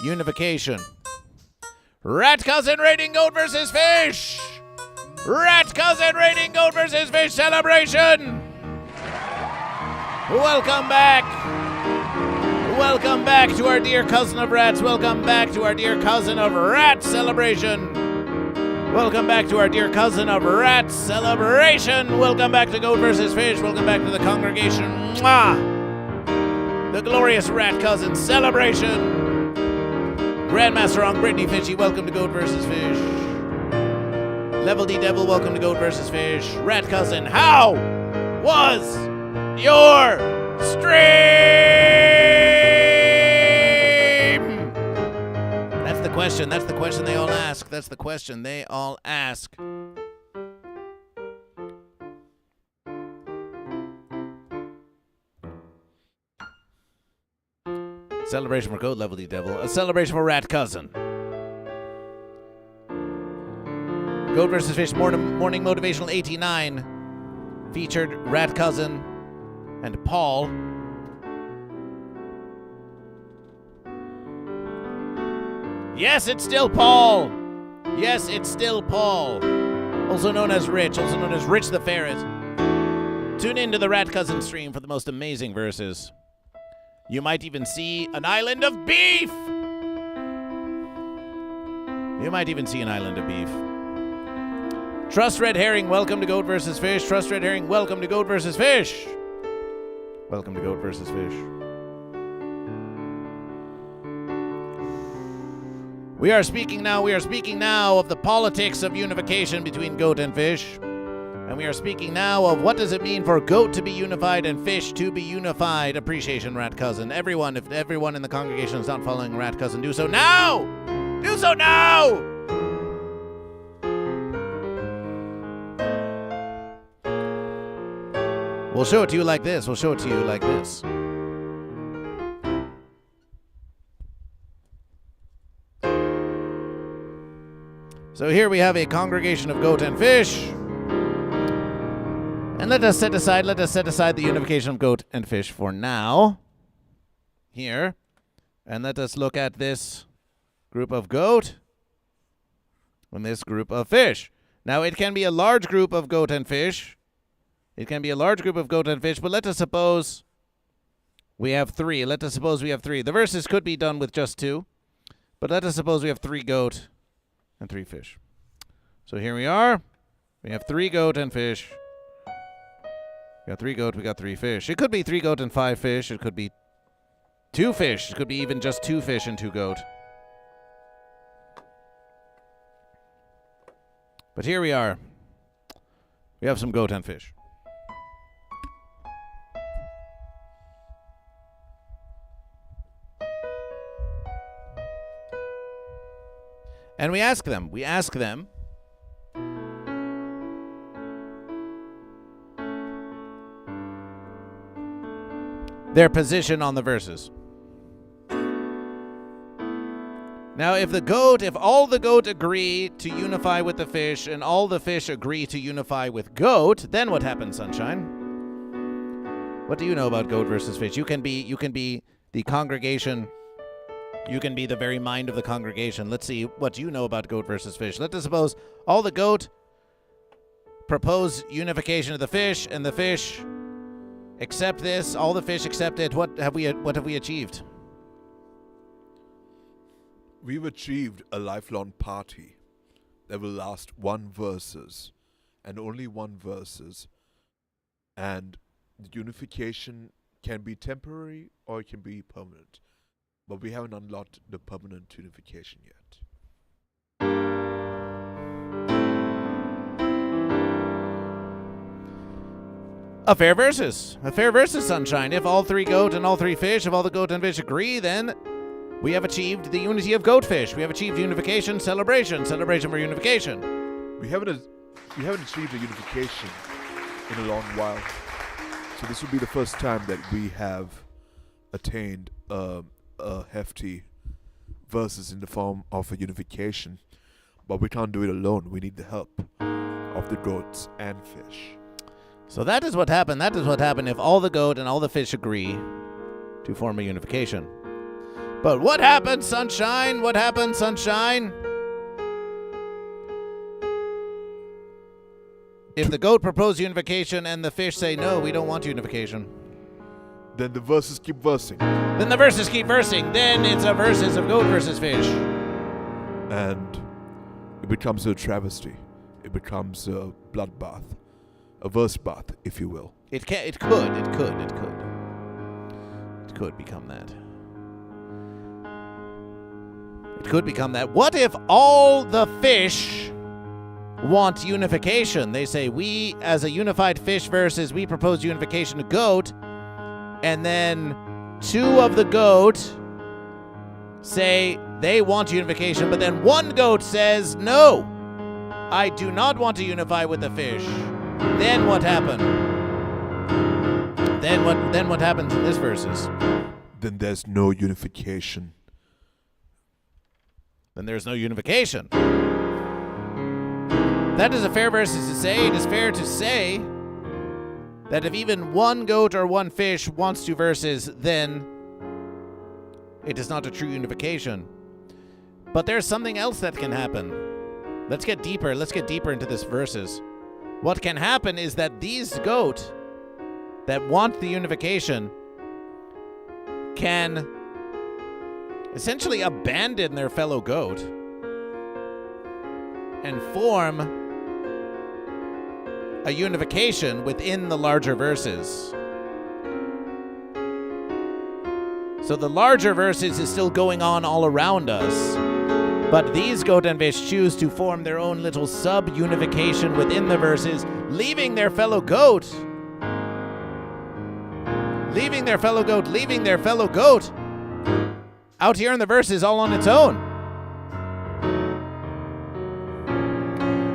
Unification? Rat Cousin rating GoatVsFish! Rat Cousin rating GoatVsFish celebration! Welcome back! Welcome back to our dear cousin of rats. Welcome back to our dear cousin of rats celebration. Welcome back to our dear cousin of rats celebration. Welcome back to GoatVsFish. Welcome back to the congregation. Mwah! The glorious rat cousin celebration. Grandmaster on Brittany Fishy, welcome to GoatVsFish. Level D Devil, welcome to GoatVsFish. Rat cousin, how was your stream? That's the question. That's the question they all ask. That's the question they all ask. Celebration for Goat Level D Devil. A celebration for Rat Cousin. GoatVsFish Morning Motivational 89 featured Rat Cousin and Paul. Yes, it's still Paul. Yes, it's still Paul. Also known as Rich. Also known as Rich the Ferret. Tune in to the Rat Cousin stream for the most amazing verses. You might even see an island of beef. You might even see an island of beef. Trust Red Herring, welcome to GoatVsFish. Trust Red Herring, welcome to GoatVsFish. Welcome to GoatVsFish. We are speaking now of the politics of unification between goat and fish. And we are speaking now of what does it mean for goat to be unified and fish to be unified. Appreciation, Rat Cousin. Everyone, if everyone in the congregation is not following Rat Cousin, do so now! Do so now! We'll show it to you like this. We'll show it to you like this. So here we have a congregation of goat and fish. And let us set aside the unification of goat and fish for now. Here. And let us look at this group of goat and this group of fish. Now it can be a large group of goat and fish. It can be a large group of goat and fish, but let us suppose we have three. Let us suppose we have three. The verses could be done with just two, but let us suppose we have 3 goat and 3 fish. So here we are. We have 3 goat and fish. We got 3 goat, we got 3 fish. It could be 3 goat and 5 fish. It could be 2 fish. It could be even just 2 fish and 2 goat. But here we are. We have some goat and fish. And we ask them their position on the verses. Now, if all the goat agree to unify with the fish, and all the fish agree to unify with goat, then what happens, Sunshine? What do you know about GoatVsFish? You can be the congregation. You can be the very mind of the congregation. Let's see what you know about GoatVsFish. Let us suppose all the goat propose unification of the fish, and the fish accept this. All the fish accept it. What have we achieved? We've achieved a lifelong party that will last 1 verses and only 1 verses. And the unification can be temporary or it can be permanent. But we haven't unlocked the permanent unification yet. A fair versus, Sunshine. If all 3 goat and all 3 fish, if all the goat and fish agree, then we have achieved the unity of GoatFish. We have achieved unification, celebration for unification. We haven't achieved a unification in a long while. So this will be the first time that we have attained a hefty versus in the form of a unification. But we can't do it alone. We need the help. of the goats and fish. So that is what happened. That is what happened if all the goat and all the fish agree to form a unification. But what happened, Sunshine? What happened, Sunshine? If the goat propose unification and the fish say, no, we don't want unification. Then the verses keep versing. Then the verses keep versing. Then it's a versus of goat versus fish. And it becomes a travesty. It becomes a bloodbath. A verse bath, if you will. It could become that. It could become that. What if all the fish want unification? They say, we, as a unified fish versus, we propose unification to goat. And then 2 of the goat say they want unification, but then 1 goat says, no, I do not want to unify with the fish. Then what happened? Then what happens in this verses? Then there's no unification. Then there's no unification. That is a fair verses to say. It is fair to say that if even 1 goat or 1 fish wants to versus, then it is not a true unification. But there's something else that can happen. Let's get deeper. Let's get deeper into this verses. What can happen is that these goat that want the unification can essentially abandon their fellow goat and form a unification within the larger verses. So the larger verses is still going on all around us, but these goat and fish choose to form their own little sub-unification within the verses, leaving their fellow goat out here in the verses all on its own.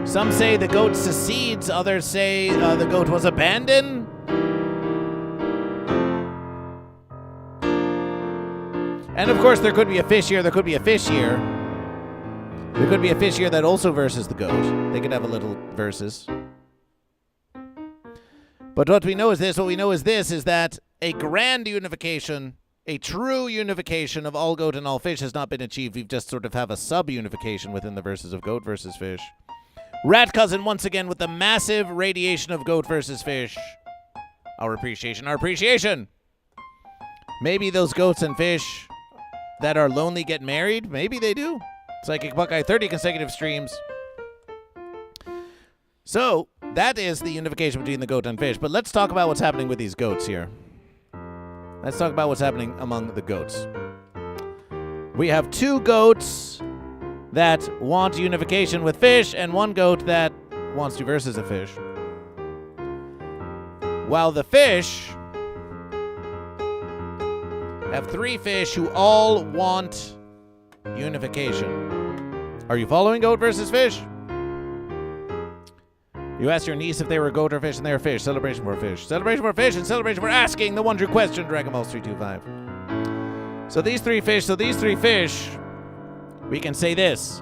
Some say the goat secedes, others say the goat was abandoned. And of course there could be a fish here, there could be a fish here. There could be a fish here that also versus the goat. They could have a little versus. But what we know is this, is that a grand unification, a true unification of all goat and all fish has not been achieved. We've just sort of have a sub-unification within the verses of goat versus fish. Rat Cousin once again with the massive radiation of goat versus fish. Our appreciation. Maybe those goats and fish that are lonely get married. Maybe they do. Psychic Buckeye, 30 consecutive streams. So, that is the unification between the goat and fish. But let's talk about what's happening with these goats here. Let's talk about what's happening among the goats. We have 2 goats that want unification with fish and 1 goat that wants to versus a fish. While the fish have 3 fish who all want unification. Are you following goat versus fish? You asked your niece if they were goat or fish, and they are fish. Celebration for fish. Celebration for fish, and celebration for asking the one true question, Dragon Balls 325. So these 3 fish, we can say this.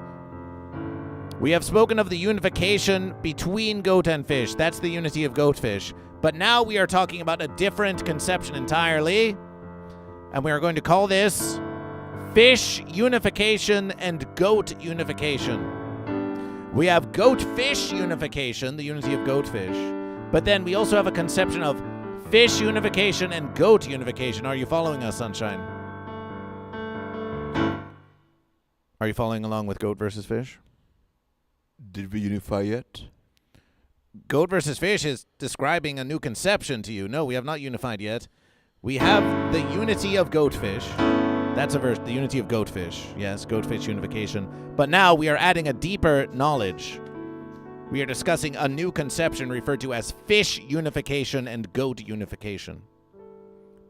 We have spoken of the unification between goat and fish. That's the unity of GoatFish. But now we are talking about a different conception entirely. And we are going to call this Fish Unification and Goat Unification. We have GoatFish Unification, the unity of GoatFish. But then we also have a conception of Fish Unification and Goat Unification. Are you following us, Sunshine? Are you following along with goat versus fish? Did we unify yet? Goat versus fish is describing a new conception to you. No, we have not unified yet. We have the unity of GoatFish. That's a verse, the unity of GoatFish. Yes, GoatFish unification. But now we are adding a deeper knowledge. We are discussing a new conception referred to as Fish Unification and Goat Unification.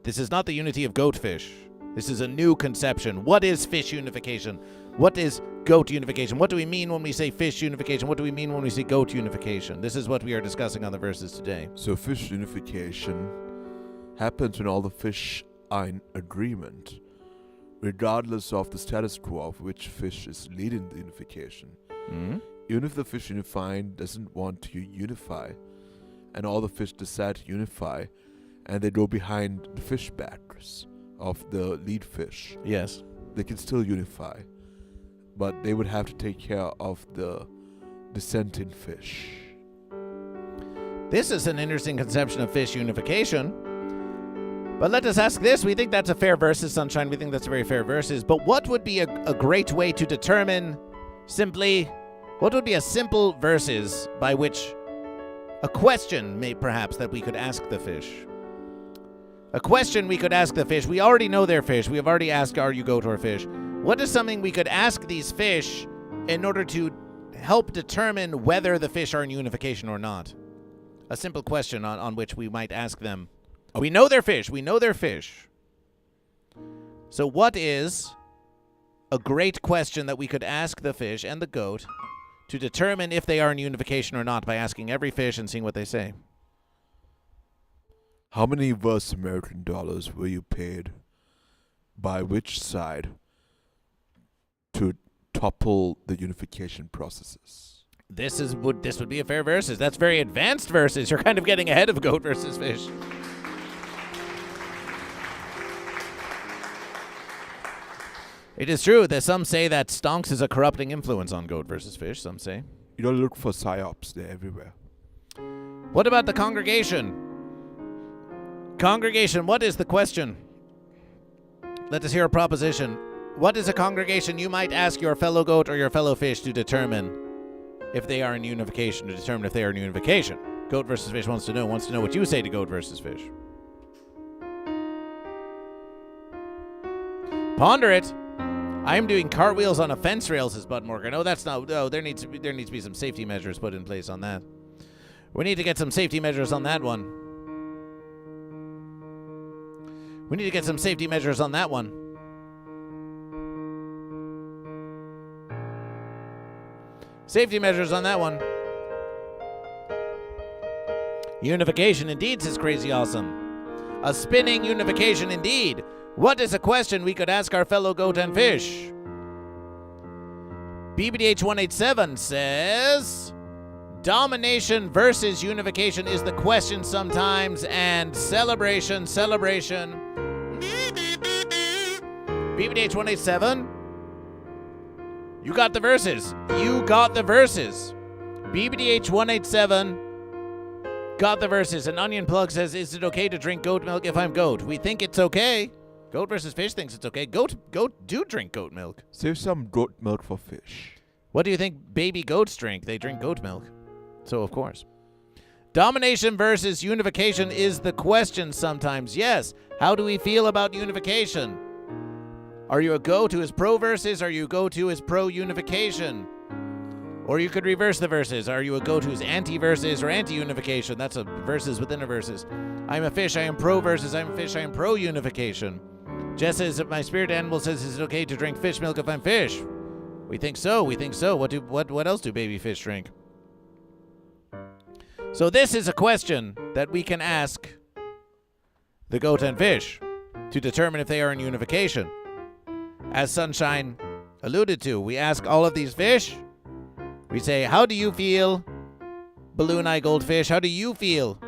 This is not the unity of GoatFish. This is a new conception. What is Fish Unification? What is Goat Unification? What do we mean when we say Fish Unification? What do we mean when we say Goat Unification? This is what we are discussing on the verses today. So Fish Unification happens when all the fish are in agreement, regardless of the status quo of which fish is leading the unification. Even if the fish unifying doesn't want to unify, and all the fish decide to unify, and they go behind the fish backers of the lead fish, Yes. they can still unify. But they would have to take care of the dissenting fish. This is an interesting conception of fish unification. But let us ask this. We think that's a fair versus, Sunshine. We think that's a very fair versus. But what would be a great way to determine simply, what would be a simple versus by which a question may perhaps that we could ask the fish? A question we could ask the fish. We already know they're fish. We have already asked, are you goat or fish? What is something we could ask these fish in order to help determine whether the fish are in unification or not? A simple question on which we might ask them. We know they're fish. We know they're fish. So what is a great question that we could ask the fish and the goat to determine if they are in unification or not by asking every fish and seeing what they say? How many US American dollars were you paid by which side to topple the unification processes? This would be a fair versus. That's very advanced versus. You're kind of getting ahead of goat versus fish. It is true that some say that stonks is a corrupting influence on goat versus fish, some say. You don't look for psyops, they're everywhere. What about the congregation? Congregation, what is the question? Let us hear a proposition. What is a congregation you might ask your fellow goat or your fellow fish to determine if they are in unification, to determine if they are in unification? Goat versus fish wants to know what you say to goat versus fish. Ponder it. I am doing cartwheels on a fence rail, says Bud Morgan. Oh, that's not. Oh, there needs to be some safety measures put in place on that. We need to get some safety measures on that one. We need to get some safety measures on that one. Safety measures on that one. Unification indeed, says Crazy Awesome. A spinning unification indeed. What is a question we could ask our fellow goat and fish? BBDH187 says, domination versus unification is the question sometimes, and celebration. BBDH187, you got the verses. BBDH187 got the verses. And Onion Plug says, is it okay to drink goat milk if I'm goat? We think it's okay. Goat versus fish thinks it's okay. Goat do drink goat milk. Save some goat milk for fish. What do you think baby goats drink? They drink goat milk. So, of course. Domination versus unification is the question sometimes. Yes. How do we feel about unification? Are you a goat who is pro versus? Are you a goat who is pro unification? Or you could reverse the verses. Are you a goat who's anti-versus or anti-unification? That's a versus within a versus. I'm a fish, I am pro versus. I'm a fish, I am pro unification. Jess says, if my spirit animal says, is it okay to drink fish milk if I'm fish? We think so. What else do baby fish drink? So this is a question that we can ask the goat and fish to determine if they are in unification. As Sunshine alluded to, we ask all of these fish. We say, how do you feel, Balloon Eye Goldfish? How do you feel?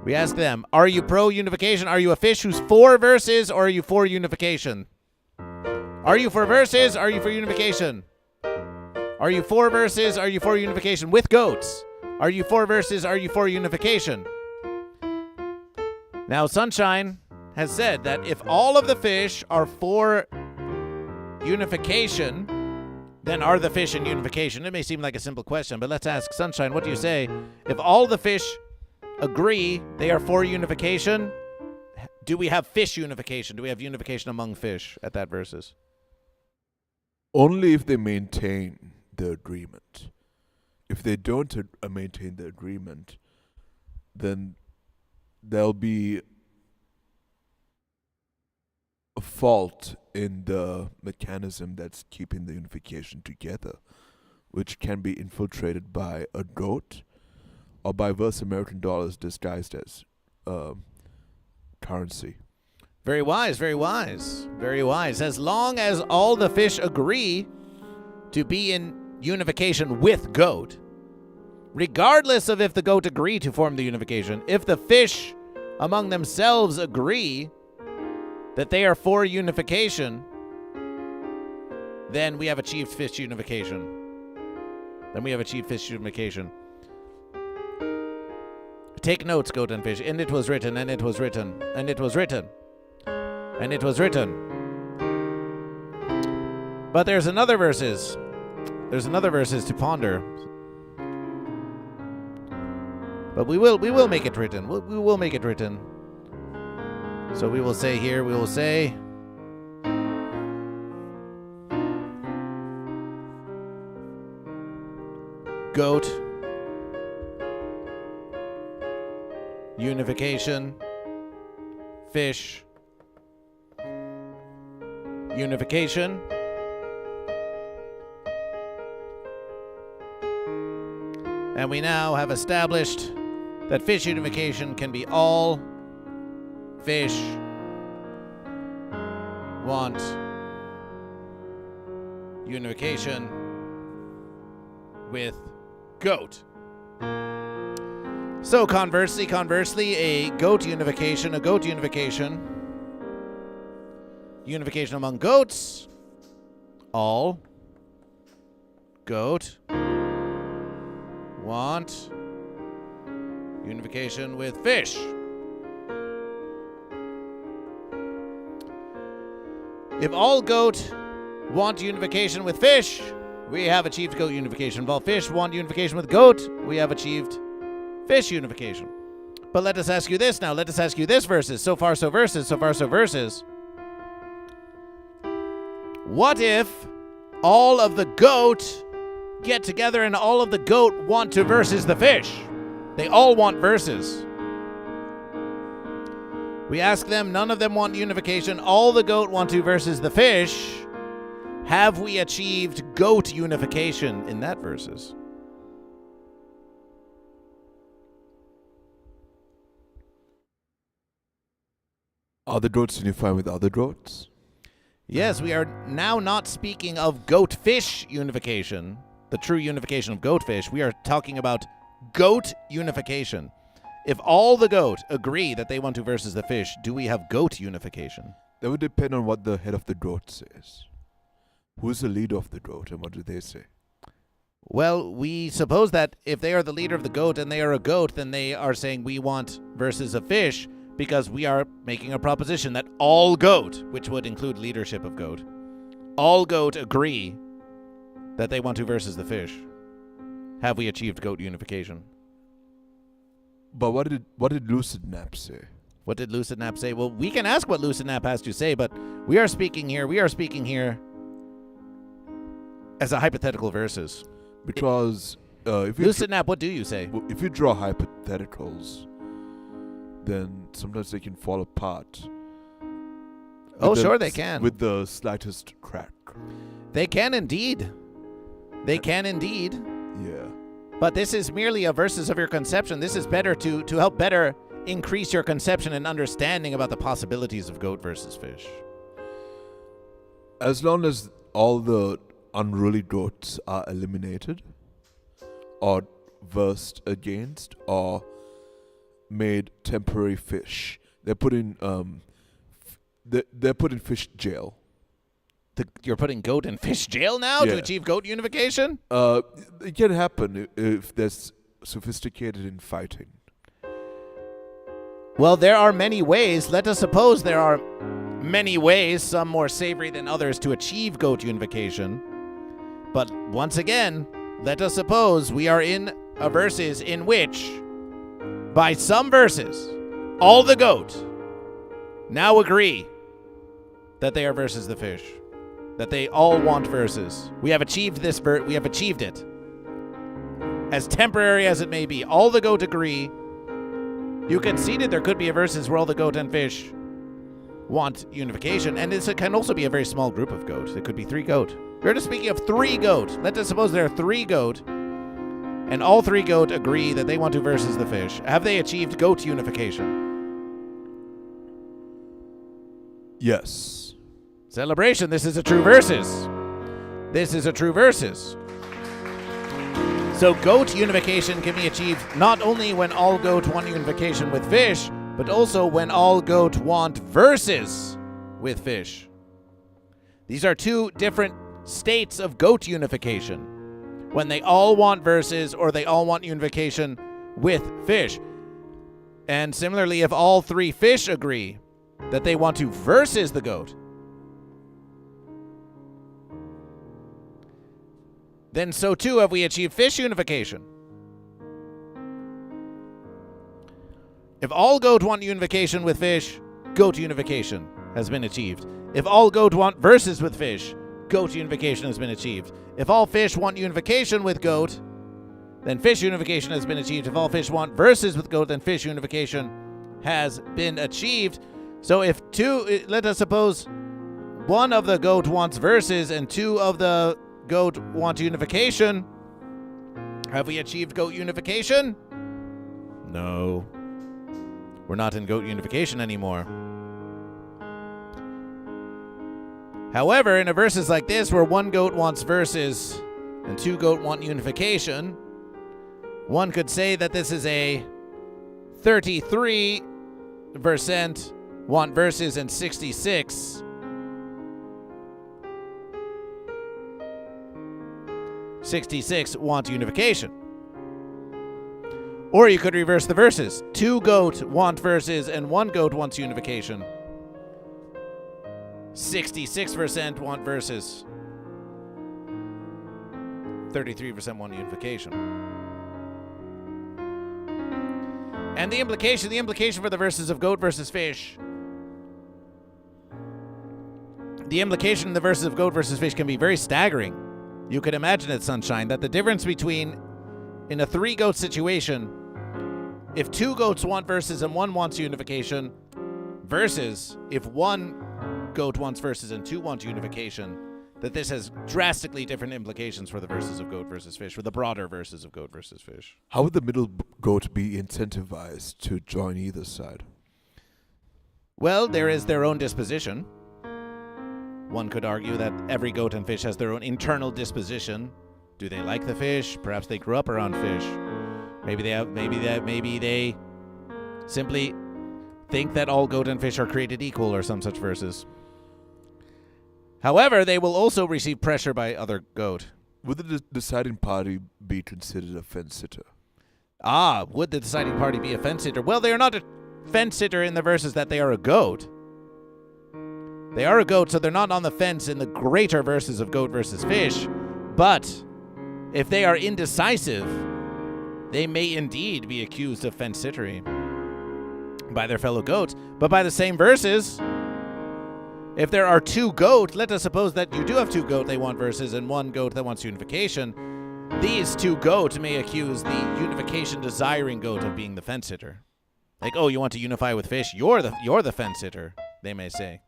We ask them, are you pro-unification? Are you a fish who's for versus, or are you for unification? Are you for versus? Are you for unification? Are you for versus? Are you for unification with goats? Are you for versus? Are you for unification? Now, Sunshine has said that if all of the fish are for unification, then are the fish in unification? It may seem like a simple question, but let's ask Sunshine, what do you say? If all the fish agree they are for unification, do we have fish unification? Do we have unification among fish at that versus? Only if they maintain the agreement. If they don't maintain the agreement, then there'll be a fault in the mechanism that's keeping the unification together, which can be infiltrated by a goat or by US American dollars disguised as currency. Very wise, very wise, very wise. As long as all the fish agree to be in unification with goat, regardless of if the goat agree to form the unification. If the fish among themselves agree that they are for unification, then we have achieved fish unification. Take notes, goat and fish. And it was written, and it was written, and it was written, and it was written. But there's another verses. There's another verses to ponder. But we will make it written. We will make it written. So we will say here, we will say, goat unification, fish unification, and we now have established that fish unification can be all fish want unification with goat. So conversely, a goat unification among goats, all goat want unification with fish. If all goat want unification with fish, we have achieved goat unification. If all fish want unification with goat, we have achieved fish unification. But let us ask you this now. Let us ask you this verses. So far, so verses. What if all of the goat get together and all of the goat want to versus the fish? They all want versus. We ask them, none of them want unification. All the goat want to versus the fish. Have we achieved goat unification in that verses? Are the goats unified with other goats? Yes, we are now not speaking of GoatFish unification, the true unification of GoatFish. We are talking about goat unification. If all the goat agree that they want to versus the fish, do we have goat unification? That would depend on what the head of the goat says. Who's the leader of the goat and what do they say? Well, we suppose that if they are the leader of the goat and they are a goat, then they are saying we want versus a fish, because we are making a proposition that all goat, which would include leadership of goat, all goat agree that they want to versus the fish. Have we achieved goat unification? But what did Lucid Nap say? What did Lucid Nap say? Well, we can ask what Lucid Nap has to say, but we are speaking here as a hypothetical versus. Because if you Lucid Nap, what do you say? If you draw hypotheticals, then sometimes they can fall apart. Oh, sure they can. With the slightest crack. They can indeed. Yeah. But this is merely a versus of your conception. This is better to help better increase your conception and understanding about the possibilities of goat versus fish. As long as all the unruly goats are eliminated, or versed against, or made temporary fish, they're put in they're put in fish jail. You're putting goat in fish jail now to achieve goat unification? It can happen if they're sophisticated in fighting. Well, there are many ways. Let us suppose there are many ways, some more savory than others, to achieve goat unification. But once again, let us suppose we are in a versus in which, by some verses, all the goat now agree that they are versus the fish. That they all want versus. We have achieved this. We have achieved it. As temporary as it may be, all the goat agree. You conceded there could be a versus where all the goat and fish want unification, and this can also be a very small group of goat. It could be 3 goat. We're just speaking of 3 goat. Let us suppose there are 3 goat, and all 3 goat agree that they want to versus the fish. Have they achieved goat unification? Yes. Celebration, this is a true versus. this is a true versus. So goat unification can be achieved not only when all goat want unification with fish, but also when all goat want verses with fish. These are two different states of goat unification. When they all want verses or they all want unification with fish. And similarly, if all three fish agree that they want to versus the goat, then so too have we achieved fish unification. If all goat want unification with fish, goat unification has been achieved. If all goat want verses with fish, goat unification has been achieved. If all fish want unification with goat, then fish unification has been achieved. If all fish want verses with goat, then fish unification has been achieved. So if let us suppose one of the goat wants verses and two of the goat want unification. Have we achieved goat unification? No. We're not in goat unification anymore. However, in a versus like this, where one goat wants verses and two goat want unification, one could say that this is a 33% want verses and 66% want unification. Or you could reverse the verses. Two goat want verses and one goat wants unification. 66% want verses. 33% want unification. And the implication for the verses of goat versus fish. The implication in the verses of goat versus fish can be very staggering. You could imagine it, Sunshine, that the difference between, in a three goat situation, if two goats want verses and one wants unification, versus if one goat wants verses and two want unification, that this has drastically different implications for the verses of goat versus fish, for the broader verses of goat versus fish. How would the middle goat be incentivized to join either side? Well, there is their own disposition. One could argue that every goat and fish has their own internal disposition. Do they like the fish? Perhaps they grew up around fish. Maybe they simply think that all goat and fish are created equal, or some such verses. However, they will also receive pressure by other goat. Would the deciding party be considered a fence sitter? Would the deciding party be a fence sitter? Well, they are not a fence sitter in the verses that they are a goat. They are a goat, so they're not on the fence in the greater verses of goat versus fish. But if they are indecisive, they may indeed be accused of fence sittery by their fellow goats. But by the same verses, if there are two goat, let us suppose that you do have two goat they want verses and one goat that wants unification. These two goat may accuse the unification desiring goat of being the fence sitter. Like, oh, you want to unify with fish? You're the fence sitter, they may say.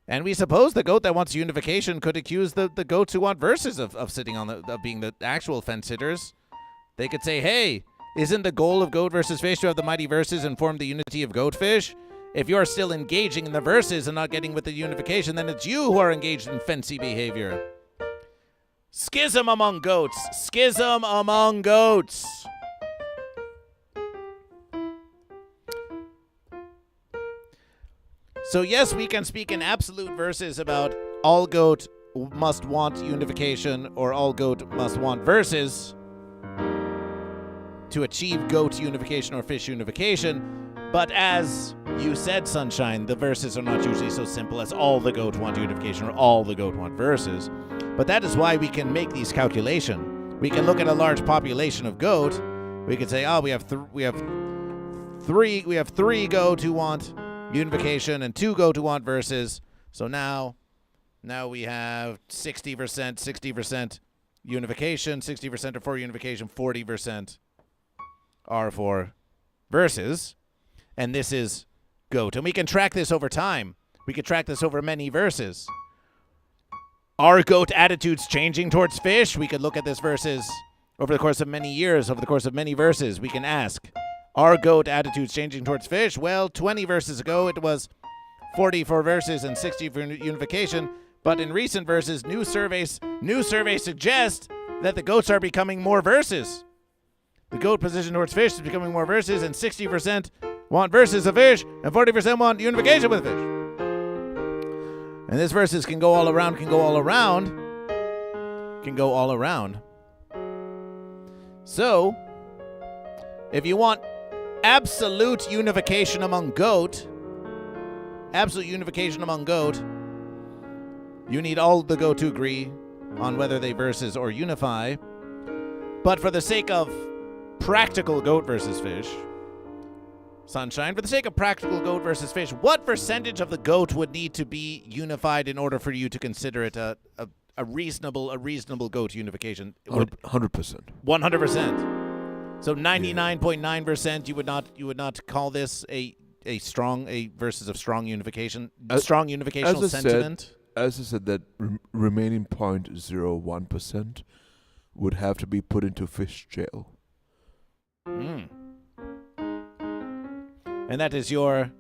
And we suppose the goat that wants unification could accuse the goats who want verses of sitting on of being the actual fence sitters. They could say, hey, isn't the goal of goat versus fish to have the mighty verses and form the unity of GoatFish? If you're still engaging in the verses and not getting with the unification, then it's you who are engaged in fancy behavior. Schism among goats. Schism among goats. So yes, we can speak in absolute verses about all goat must want unification or all goat must want verses to achieve goat unification or fish unification. But as you said, Sunshine, the verses are not usually so simple as all the goat want unification or all the goat want verses. But that is why we can make these calculations. We can look at a large population of goat. We could say, oh, we have three goat who want unification and two goat who want verses. So now we have 60% unification, 60% are for unification, 40% are for verses. And this is goat. And we can track this over time. We can track this over many verses. Are goat attitudes changing towards fish? We could look at this verses over the course of many years, over the course of many verses. We can ask, are goat attitudes changing towards fish? Well, 20 verses ago, it was 40 for versus, and 60 for unification. But in recent verses, new surveys suggest that the goats are becoming more versus. The goat position towards fish is becoming more versus, and 60% want versus of fish, and 40% want unification with fish. And this versus can go all around. So, if you want absolute unification among goat, you need all the goat to agree on whether they versus or unify. But for the sake of practical goat versus fish, Sunshine, for the sake of practical goat versus fish, what percentage of the goat would need to be unified in order for you to consider it a reasonable goat unification? 100%. 100%. So 99.9% you would not call this a versus of strong unification, strong unificational sentiment. As I said, that remaining 0.01% would have to be put into fish jail. And that is your...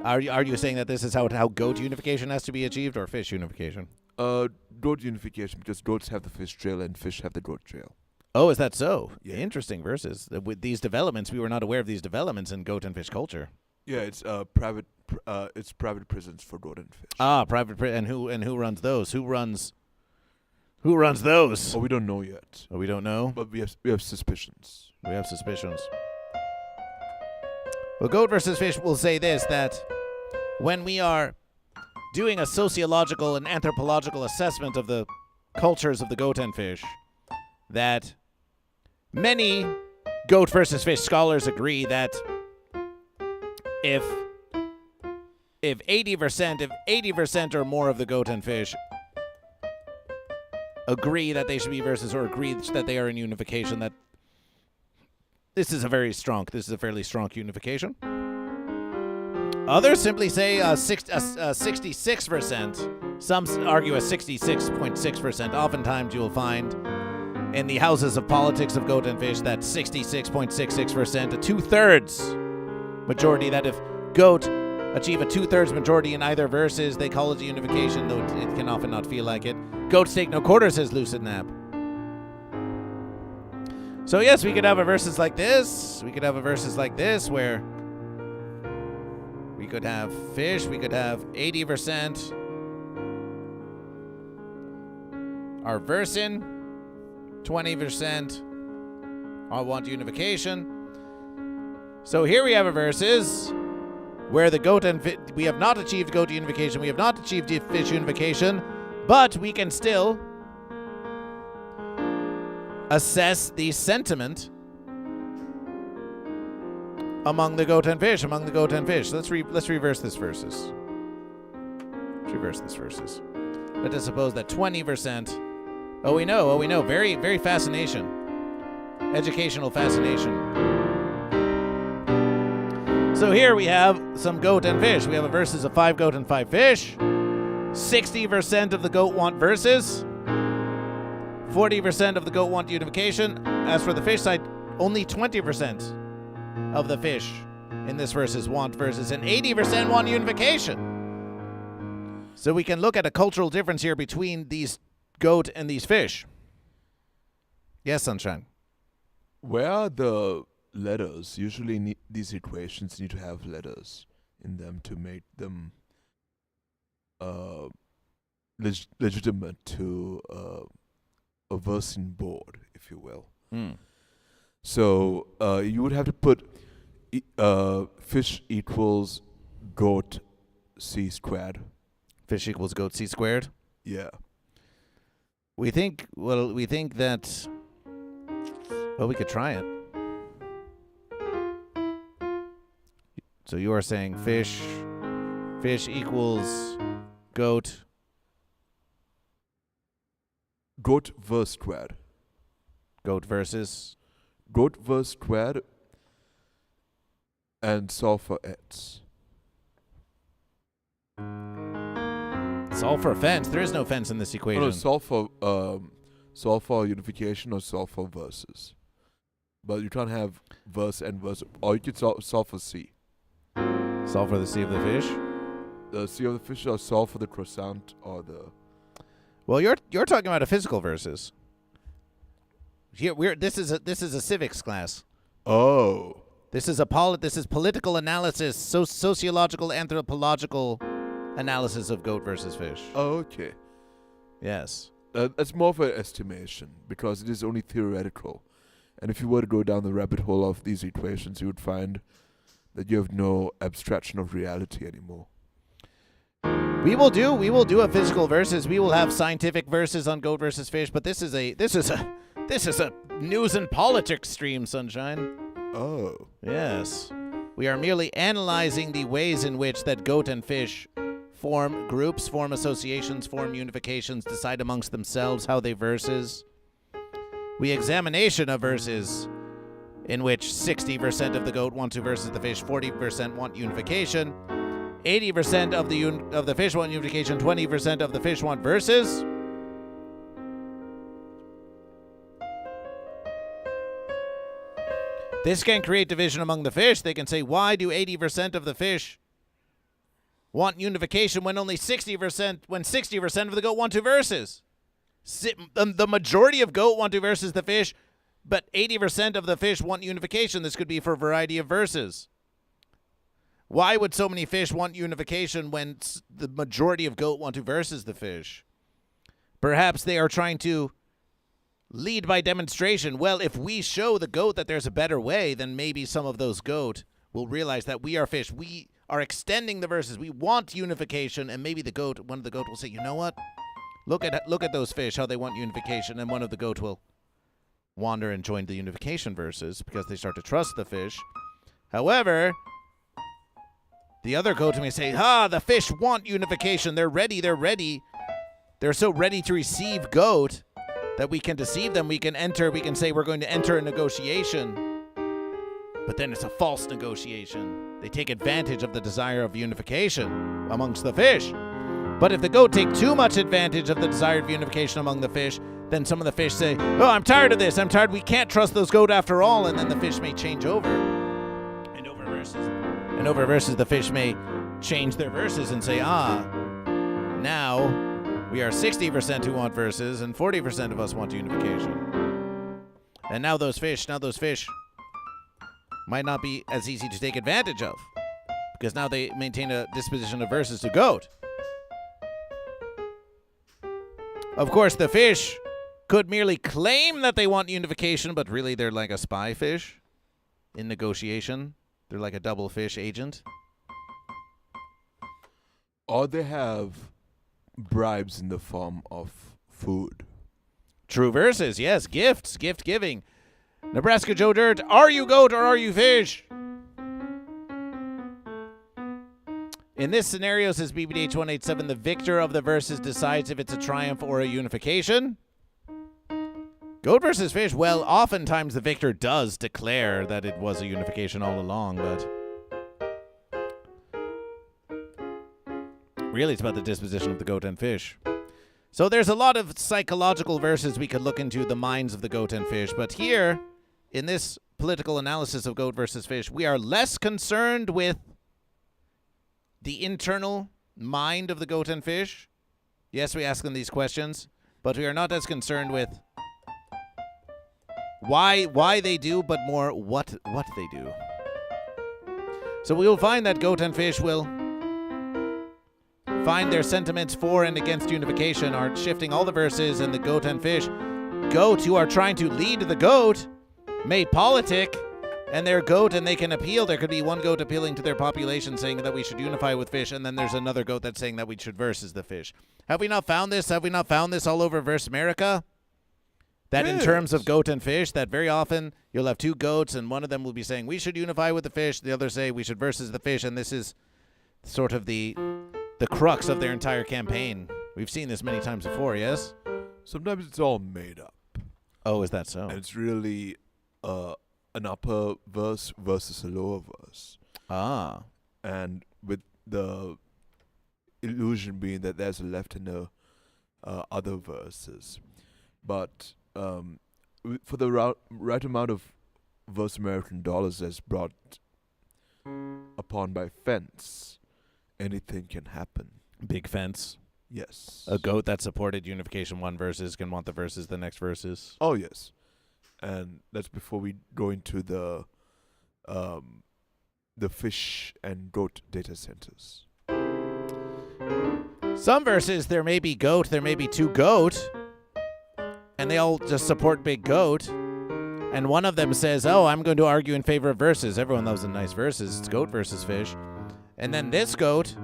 Are you saying that this is how goat unification has to be achieved, or fish unification? Goat unification, because goats have the fish jail and fish have the goat jail. Oh, is that so? Yeah. Interesting versus. With these developments, we were not aware of these developments in goat and fish culture. Yeah, it's private prisons for goat and fish. Private and who runs those? Who runs those? Oh, we don't know yet. Oh, we don't know. But we have suspicions. We have suspicions. Well, Goat versus Fish will say this, that when we are doing a sociological and anthropological assessment of the cultures of the goat and fish, that many Goat versus Fish scholars agree that if 80% or more of the goat and fish agree that they should be versus, or agree that they are in unification, that this is a fairly strong unification. Others simply say 66%. Some argue a 66.6%. Oftentimes you will find in the houses of politics of goat and fish that 66.66%, a 2/3 majority, that if goat achieve a 2/3 majority in either verses, they call it a unification, though it can often not feel like it. Goats take no quarter, says Lucid Nap. So yes, we could have a versus like this. We could have a versus like this where we could have fish. We could have 80% are versing, 20% all want unification. So here we have a versus where the goat and we have not achieved goat unification. We have not achieved fish unification, but we can still assess the sentiment among the goat and fish. Let's reverse this versus. Let us suppose that 20%. Oh, we know. Very, very fascination. Educational fascination. So here we have some goat and fish. We have a versus of 5 goat and 5 fish. 60% of the goat want versus. 40% of the goat want unification. As for the fish side, only 20% of the fish in this versus want versus, and 80% want unification. So we can look at a cultural difference here between these goat and these fish. Yes, Sunshine. Where are the letters? Usually these equations need to have letters in them to make them legitimate to a versing board, if you will. So you would have to put fish equals goat c squared. Fish equals goat c squared? Yeah. We think that, well, we could try it. So you are saying fish equals goat. GoatVs squared. Goat versus? GoatVs squared and solve for x. Solve for a fence? There is no fence in this equation. No, solve for unification or solve for versus. But you can't have verse and verse. Or you could solve for C. Solve for the C of the fish? Sea of the Fish are solved for the croissant or the... Well, you're talking about a physical versus. Here this is a civics class. Oh. This is political analysis, sociological, anthropological analysis of goat versus fish. Oh, okay. Yes. That's more of an estimation because it is only theoretical. And if you were to go down the rabbit hole of these equations, you would find that you have no abstraction of reality anymore. We will do a physical versus. We will have scientific versus on goat versus fish, but this is a news and politics stream, Sunshine. Oh. Yes. We are merely analyzing the ways in which that goat and fish form groups, form associations, form unifications, decide amongst themselves how they versus. We examination of verses in which 60% of the goat want to versus the fish, 40% want unification, 80% of the fish want unification, 20% of the fish want versus. This can create division among the fish. They can say, why do 80% of the fish want unification when only 60% of the goat want to versus? The majority of goat want to versus the fish, but 80% of the fish want unification. This could be for a variety of verses. Why would so many fish want unification when the majority of goat want to versus the fish? Perhaps they are trying to lead by demonstration. Well, if we show the goat that there's a better way, then maybe some of those goat will realize that we are fish. We are extending the verses. We want unification, and maybe one of the goat will say, you know what? Look at those fish, how they want unification, and one of the goat will wander and join the unification verses because they start to trust the fish. However, the other goat may say, the fish want unification. They're ready. They're so ready to receive goat that we can deceive them. We can say we're going to enter a negotiation. But then it's a false negotiation. They take advantage of the desire of unification amongst the fish. But if the goat take too much advantage of the desired unification among the fish, then some of the fish say, I'm tired of this. I'm tired. We can't trust those goat after all. And then the fish may change over. And over verses, the fish may change their verses and say, now we are 60% who want verses and 40% of us want unification. And now those fish might not be as easy to take advantage of because now they maintain a disposition of verses to goat. Of course, the fish could merely claim that they want unification, but really they're like a spy fish in negotiation. They're like a double fish agent. Or they have bribes in the form of food. True verses, yes, gift giving. Nebraska Joe Dirt, are you goat or are you fish? In this scenario, says BBDH187, the victor of the verses decides if it's a triumph or a unification. Goat versus fish, well, oftentimes the victor does declare that it was a unification all along, but really it's about the disposition of the goat and fish. So there's a lot of psychological verses we could look into the minds of the goat and fish, but here, in this political analysis of goat versus fish, we are less concerned with the internal mind of the goat and fish. Yes, we ask them these questions, but we are not as concerned with why they do, but more what they do. So we will find that goat and fish will find their sentiments for and against unification are shifting all the verses, and the goat and fish, goat who are trying to lead the goat, may politic, and they're goat and they can appeal. There could be one goat appealing to their population saying that we should unify with fish, and then there's another goat that's saying that we should versus the fish. Have we not found this? Have we not found this all over Verse America? That in terms of goat and fish, that very often you'll have two goats and one of them will be saying we should unify with the fish, the other say we should versus the fish, and this is sort of the crux of their entire campaign. We've seen this many times before, yes? Sometimes it's all made up. Oh, is that so? And it's really an upper verse versus a lower verse. Ah. And with the illusion being that there's a left and a other verses. But for the right amount of verse American dollars that's brought upon by fence, anything can happen. Big fence. Yes. A goat that supported Unification 1 versus can want the versus the next versus. Oh, yes. And that's before we go into the fish and goat data centers. Some verses, there may be goat, there may be two goat, and they all just support big goat. And one of them says, oh, I'm going to argue in favor of verses. Everyone loves a nice verses. It's goat versus fish. And then this goat,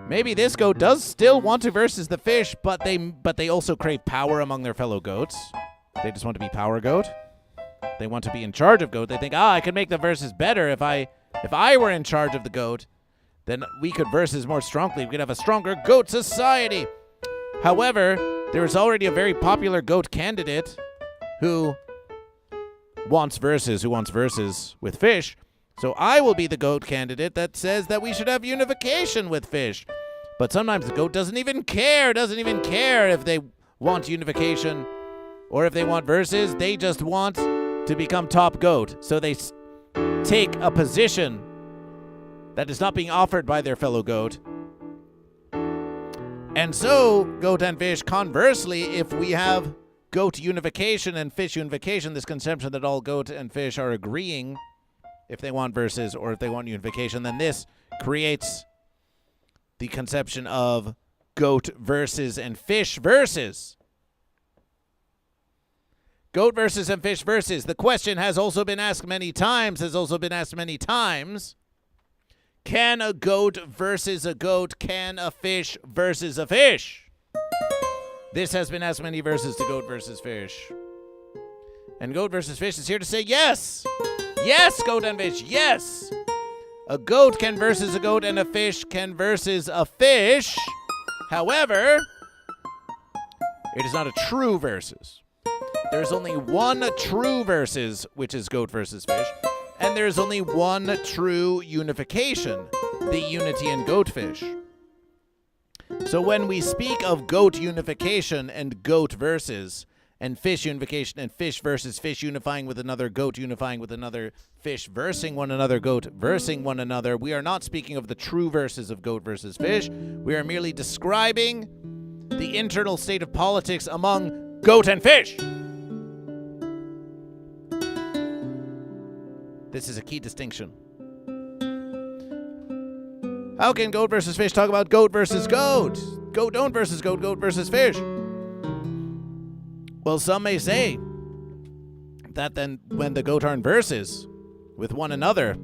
maybe this goat does still want to versus the fish, but they also crave power among their fellow goats. They just want to be power goat. They want to be in charge of goat. They think, I could make the verses better if I were in charge of the goat. Then we could versus more strongly. We could have a stronger goat society. However, there is already a very popular goat candidate who wants verses with fish. So I will be the goat candidate that says that we should have unification with fish. But sometimes the goat doesn't even care if they want unification or if they want verses. They just want to become top goat. So they take a position that is not being offered by their fellow goat. And so, goat and fish, conversely, if we have goat unification and fish unification, this conception that all goat and fish are agreeing if they want verses or if they want unification, then this creates the conception of goat versus and fish versus. Goat versus and fish versus. The question has also been asked many times, Can a goat versus a goat? Can a fish versus a fish? This has been asked many verses to goat versus fish. And goat versus fish is here to say yes. Yes, goat and fish, yes. A goat can versus a goat and a fish can versus a fish. However, it is not a true versus. There's only one true versus, which is goat versus fish. And there's only one true unification, the unity in GoatFish. So when we speak of goat unification and goat versus, and fish unification and fish versus fish unifying with another goat unifying with another fish versing one another, goat versing one another, we are not speaking of the true verses of goat versus fish. We are merely describing the internal state of politics among goat and fish. This is a key distinction. How can goat versus fish talk about goat versus goat? Goat don't versus goat, goat versus fish. Well, some may say that then when the goat are in versus with one another,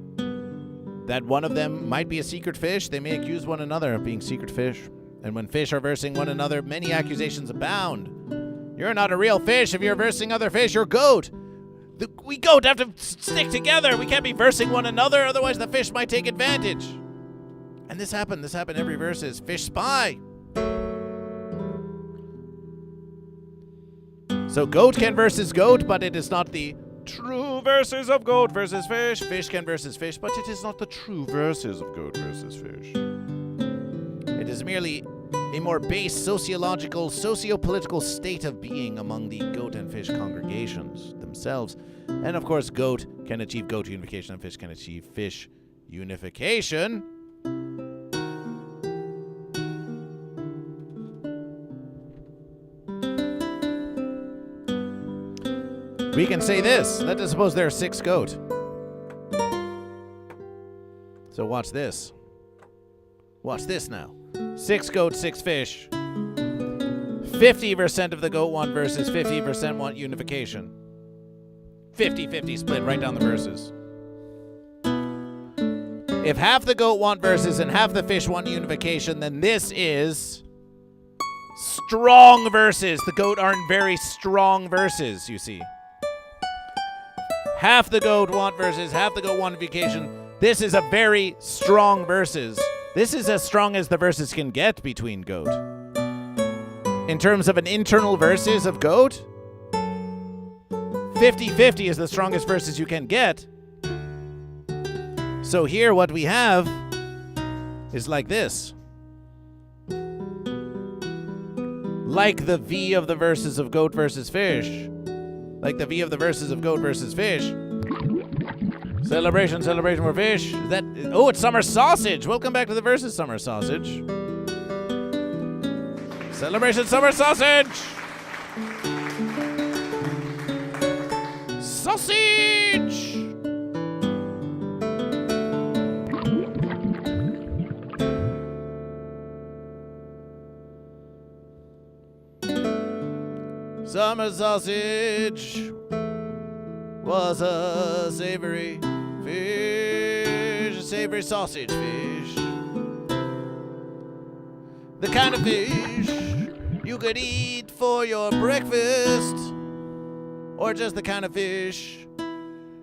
that one of them might be a secret fish. They may accuse one another of being secret fish. And when fish are versing one another, many accusations abound. You're not a real fish if you're versing other fish. You're goat. We goat have to stick together. We can't be versing one another, otherwise the fish might take advantage. And this happened every versus. Fish spy. So goat can versus goat, but it is not the true versus of goat versus fish. Fish can versus fish, but it is not the true versus of goat versus fish. It is merely a more base sociological, socio-political state of being among the goat and fish congregations themselves. And of course, goat can achieve goat unification and fish can achieve fish unification. We can say this. Let us suppose there are 6 goat. So watch this. Watch this now. 6 goat, 6 fish. 50% of the goat want versus, 50% want unification. 50-50 split right down the verses. If half the goat want versus and half the fish want unification, then this is strong verses. The goat aren't very strong verses, you see. Half the goat want versus, half the goat want unification. This is a very strong versus. This is as strong as the verses can get between goat. In terms of an internal versus of goat, 50-50 is the strongest verses you can get. So here what we have is like this. Like the V of the verses of goat versus fish. Like the V of the verses of goat versus fish. Celebration for fish. It's Summer Sausage. Welcome back to the Versus Summer Sausage. Celebration Summer Sausage. Sausage. Summer sausage was a savory fish, a savory sausage fish. The kind of fish you could eat for your breakfast, or just the kind of fish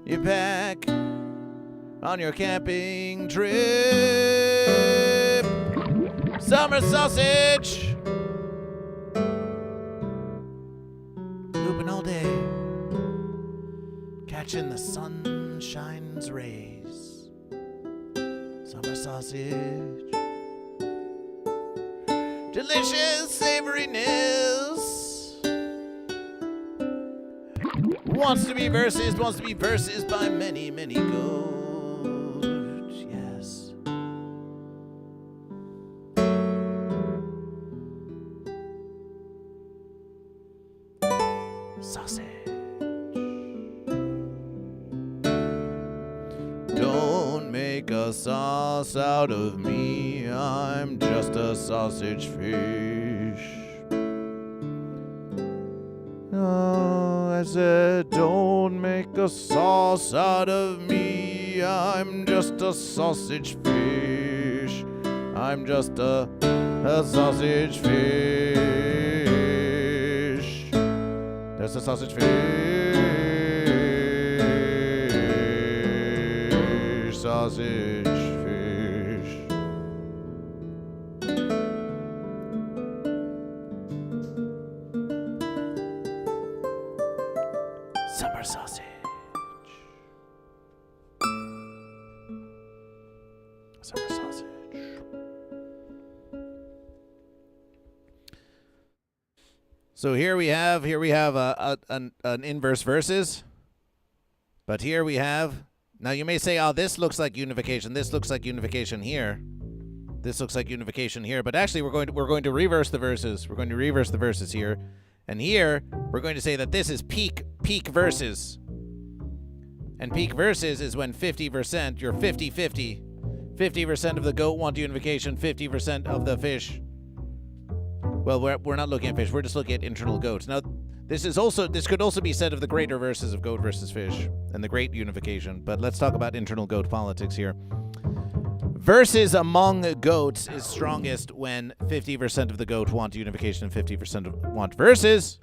you pack on your camping trip. Summer sausage. Looping all day, catching the sunshine's rays. Summer sausage, delicious savoriness. Wants to be versus by many, many goats. Yes. Sausage. Don't make a sauce out of me, I'm just a sausage fish. Oh, I said, don't make a sauce out of me, I'm just a sausage fish. I'm just a sausage fish. That's a sausage fish. Sausage fish. Summer sausage. Summer sausage. So here we have an inverse versus. But here we have, now you may say, oh, this looks like unification. This looks like unification here. This looks like unification here. But actually, we're going to reverse the verses. We're going to reverse the verses here. And here, we're going to say that this is peak verses. And peak verses is when 50%, you're 50-50. 50% of the goat want unification, 50% of the fish. Well, we're not looking at fish. We're just looking at internal goats. Now, this could also be said of the greater verses of goat versus fish and the great unification. But let's talk about internal goat politics here. Versus among goats is strongest when 50% of the goat want unification and 50% want versus.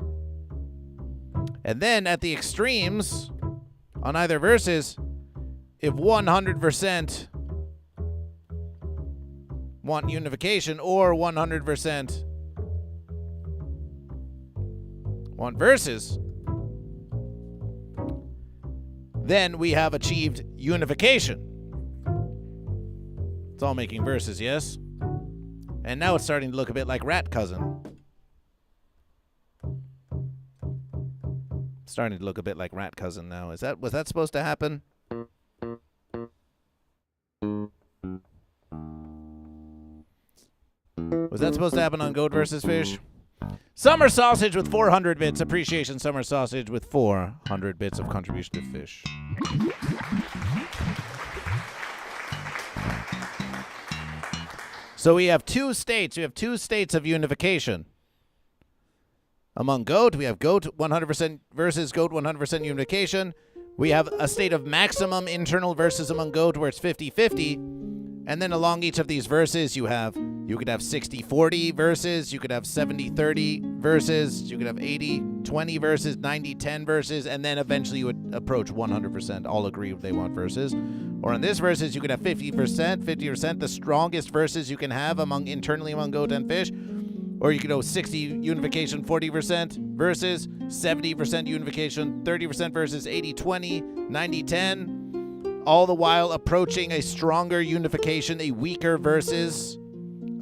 And then at the extremes, on either versus, if 100% want unification or 100% want versus, then we have achieved unification. It's all making verses, yes? And now it's starting to look a bit like Rat Cousin. Starting to look a bit like Rat Cousin now. Was that supposed to happen? Was that supposed to happen on Goat versus Fish? Summer Sausage with 400 bits. Appreciation Summer Sausage with 400 bits of contribution to Fish. So we have two states. We have two states of unification. Among goat, we have goat 100% versus goat 100% unification. We have a state of maximum internal versus among goat where it's 50-50. And then along each of these verses, you could have 60-40 verses, you could have 70-30 verses, you could have 80-20 verses, 90-10 verses, and then eventually you would approach 100%. All agree they want verses. Or in this verses, you could have 50%, the strongest verses you can have internally among goat and fish. Or you could go 60 unification, 40% versus, 70% unification, 30% versus, 80-20, 90-10. All the while approaching a stronger unification, a weaker versus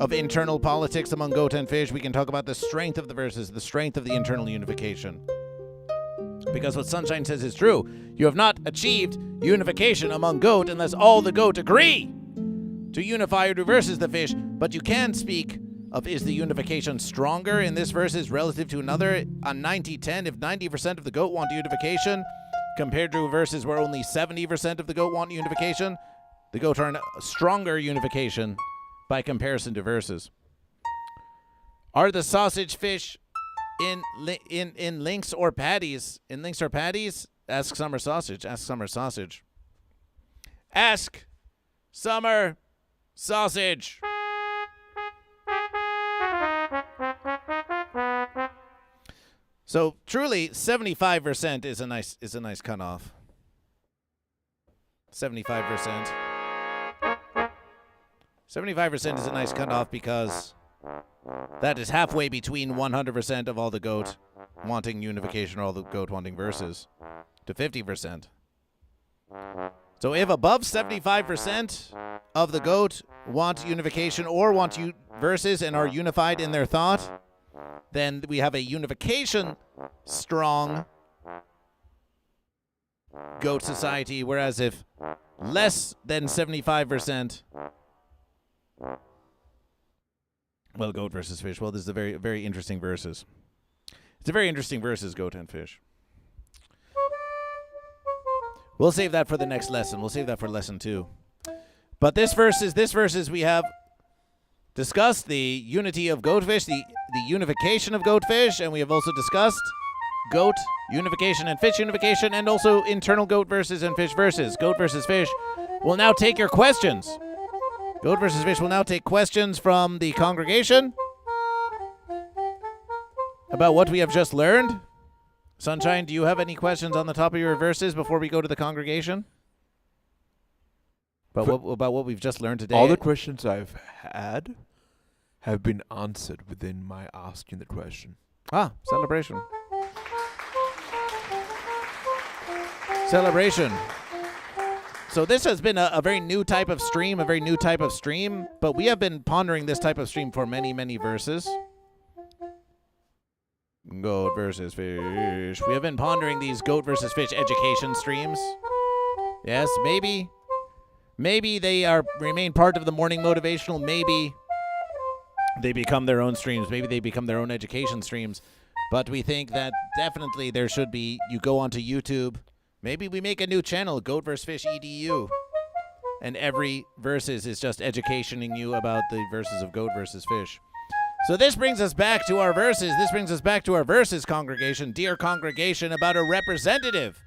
of internal politics among goat and fish. We can talk about the strength of the verses, the strength of the internal unification. Because what Sunshine says is true. You have not achieved unification among goat unless all the goat agree to unify or do versus the fish. But you can speak of, is the unification stronger in this versus relative to another? On 90-10, if 90% of the goat want unification, compared to a versus where only 70% of the goat want unification, the goat are in a stronger unification by comparison to versus. Are the sausage fish in links or patties? In links or patties? Ask Summer Sausage. Ask Summer Sausage. Ask Summer Sausage. So truly, 75% is a nice cutoff. 75%. 75% is a nice cutoff because that is halfway between 100% of all the goat wanting unification or all the goat wanting versus to 50%. So if above 75% of the goat want unification or want versus and are unified in their thought, then we have a unification strong goat society, whereas if less than 75%, well, goat versus fish. Well, this is a very, very interesting versus. It's a very interesting versus, goat and fish. We'll save that for the next lesson. We'll save that for lesson 2. But this versus we have discussed the unity of GoatFish, the unification of GoatFish, and we have also discussed goat unification and fish unification, and also internal goat versus and fish versus. Goat versus fish will now take your questions. Goat versus fish will now take questions from the congregation about what we have just learned. Sunshine, do you have any questions on the top of your verses before we go to the congregation? About what we've just learned today? All the questions I've had have been answered within my asking the question. Ah, celebration. Celebration. So this has been a very new type of stream, but we have been pondering this type of stream for many, many verses. Goat versus fish. We have been pondering these goat versus fish education streams. Yes, maybe they remain part of the morning motivational. Maybe they become their own streams. Maybe they become their own education streams. But we think that definitely there should be, you go onto YouTube. Maybe we make a new channel, GoatVsFish EDU. And every versus is just educationing you about the verses of goat versus fish. So this brings us back to our verses. This brings us back to our verses, congregation. Dear congregation, about a representative.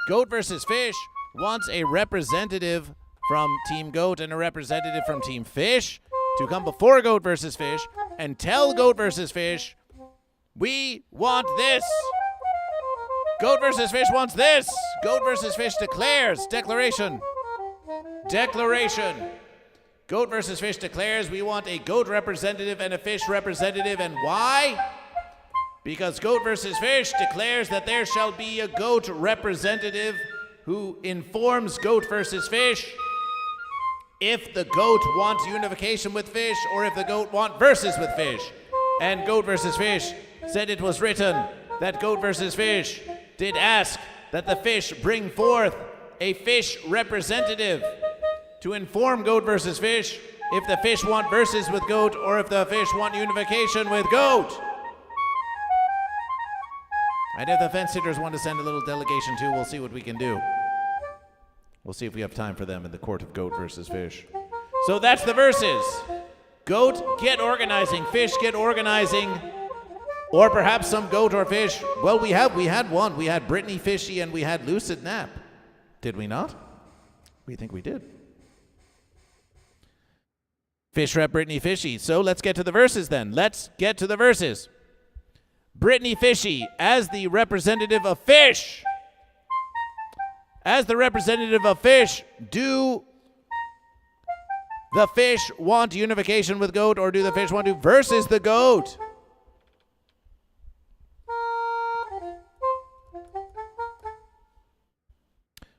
Goat versus fish wants a representative from Team Goat and a representative from Team Fish to come before Goat versus Fish and tell Goat versus Fish, we want this. Goat versus Fish wants this. Goat versus Fish declares. Declaration. Goat versus Fish declares we want a goat representative and a fish representative. And why? Because Goat versus Fish declares that there shall be a goat representative who informs Goat versus Fish if the goat wants unification with fish or if the goat want versus with fish. And Goat versus Fish said it was written that Goat versus Fish did ask that the fish bring forth a fish representative to inform Goat versus Fish if the fish want versus with goat or if the fish want unification with goat. And if the fence sitters want to send a little delegation too, we'll see what we can do. We'll see if we have time for them in the court of Goat versus Fish. So that's the verses. Goat, get organizing. Fish, get organizing. Or perhaps some goat or fish. Well, we had one. We had Brittany Fishy and we had Lucid Nap. Did we not? We think we did. Fish rep Brittany Fishy. So let's get to the verses then. Let's get to the verses. Brittany Fishy, as the representative of fish. As the representative of fish, do the fish want unification with goat or do the fish want to versus the goat?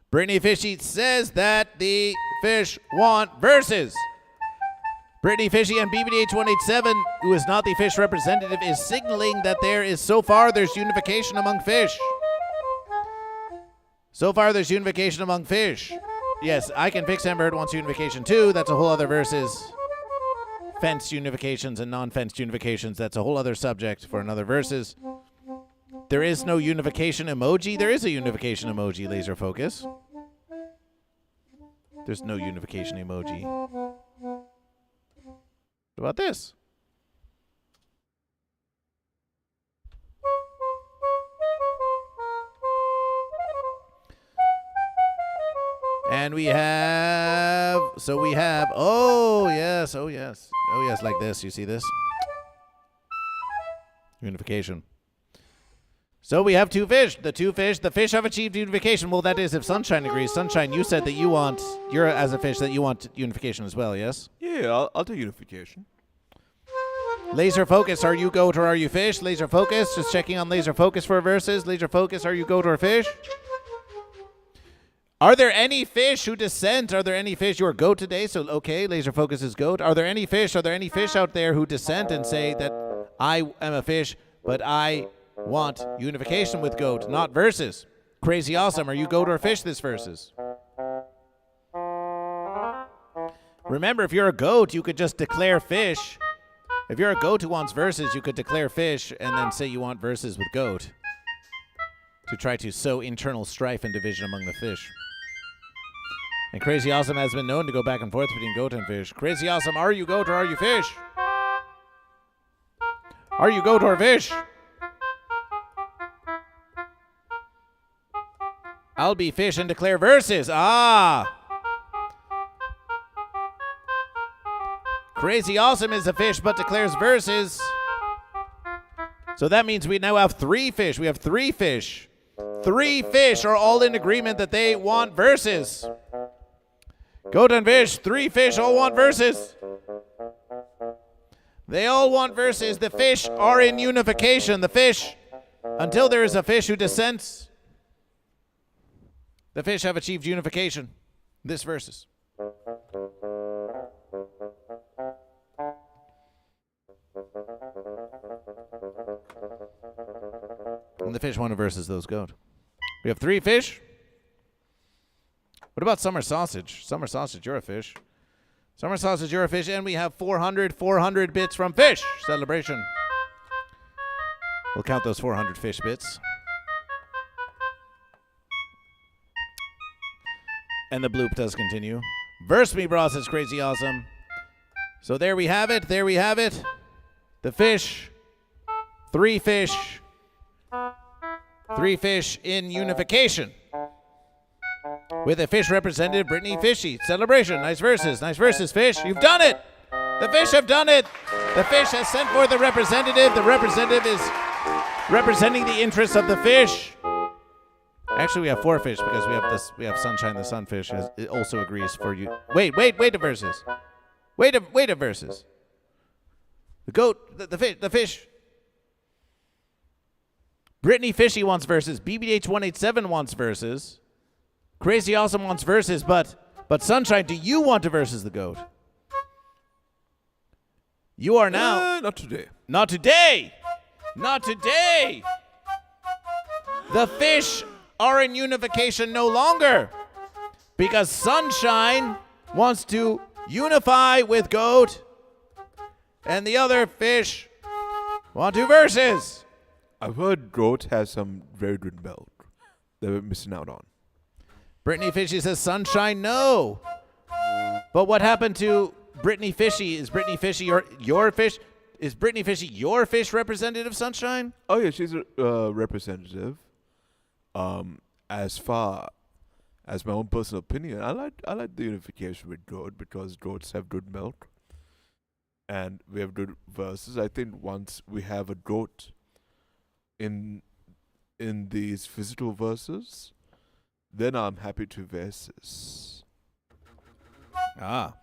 Brittany Fishy says that the fish want versus. Brittany Fishy and BBDH187, who is not the fish representative, is signaling that there's unification among fish. So far, there's unification among fish. Yes, I Can Fix Amber Heard wants unification too. That's a whole other versus. Fenced unifications and non-fenced unifications. That's a whole other subject for another versus. There is no unification emoji. There is a unification emoji, laser focus. There's no unification emoji. What about this? And we have, oh yes, like this. You see this? Unification. So we have two fish. The fish have achieved unification. Well, that is if Sunshine agrees. Sunshine, you said that you're as a fish that you want unification as well, yes? Yeah, I'll do unification. Laser focus, are you goat or are you fish? Laser focus, just checking on laser focus for verses. Laser focus, are you goat or fish? Are there any fish who dissent? Are there any fish who are goat today? So, okay, laser focus is goat. Are there any fish out there who dissent and say that I am a fish, but I want unification with goat, not versus? Crazy awesome. Are you goat or fish this versus? Remember, if you're a goat, you could just declare fish. If you're a goat who wants versus, you could declare fish and then say you want versus with goat to try to sow internal strife and division among the fish. And Crazy Awesome has been known to go back and forth between goat and fish. Crazy Awesome, are you goat or are you fish? Are you goat or fish? I'll be fish and declare verses. Ah! Crazy Awesome is a fish but declares verses. So that means we now have three fish. We have three fish. Three fish are all in agreement that they want verses. Goat and fish, three fish all want verses. They all want verses. The fish are in unification. The fish, until there is a fish who dissents, the fish have achieved unification. This versus. And the fish want to versus those goat. We have three fish. What about Summer Sausage? Summer Sausage, you're a fish. Summer Sausage, you're a fish. And we have 400 bits from Fish. Celebration. We'll count those 400 fish bits. And the bloop does continue. Verse me, bro, says Crazy Awesome. So there we have it. There we have it. The fish. Three fish. Three fish in unification. With a fish representative, Brittany Fishy. Celebration. Nice verses, Fish. You've done it. The fish have done it. The fish has sent for the representative. The representative is representing the interests of the fish. Actually, we have four fish because we have this. We have Sunshine the Sunfish. It also agrees for you. Wait a verses. Wait a verses. The goat, the fish. Brittany Fishy wants verses. BBH187 wants verses. Crazy Awesome wants verses, but Sunshine, do you want to versus the goat? You are now. Not today. Not today. Not today. The fish are in unification no longer because Sunshine wants to unify with goat and the other fish want to versus. I've heard goat has some very good milk that we're missing out on. Brittany Fishy says Sunshine no. But what happened to Brittany Fishy? Is Brittany Fishy your fish? Is Brittany Fishy your fish representative, Sunshine? Oh yeah, she's a representative. As far as my own personal opinion, I like the unification with goat because goats have good milk, and we have good verses. I think once we have a goat in these physical verses, then I'm happy to versus. Ah.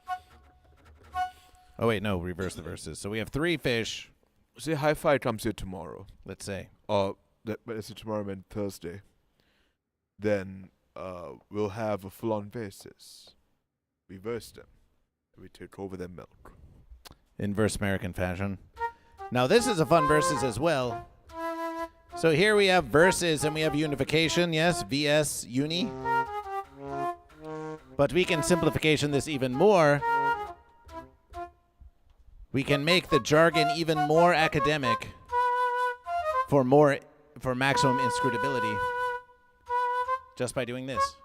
Oh wait, no, reverse the verses. So we have three fish. Say Hi-Fi comes here tomorrow. Let's say. Let's say tomorrow and Thursday. Then we'll have a full-on versus. We verse them. We take over their milk. In verse American fashion. Now this is a fun versus as well. So here we have versus and we have unification. Yes, VS uni. But we can simplification this even more. We can make the jargon even more academic for maximum inscrutability just by doing this.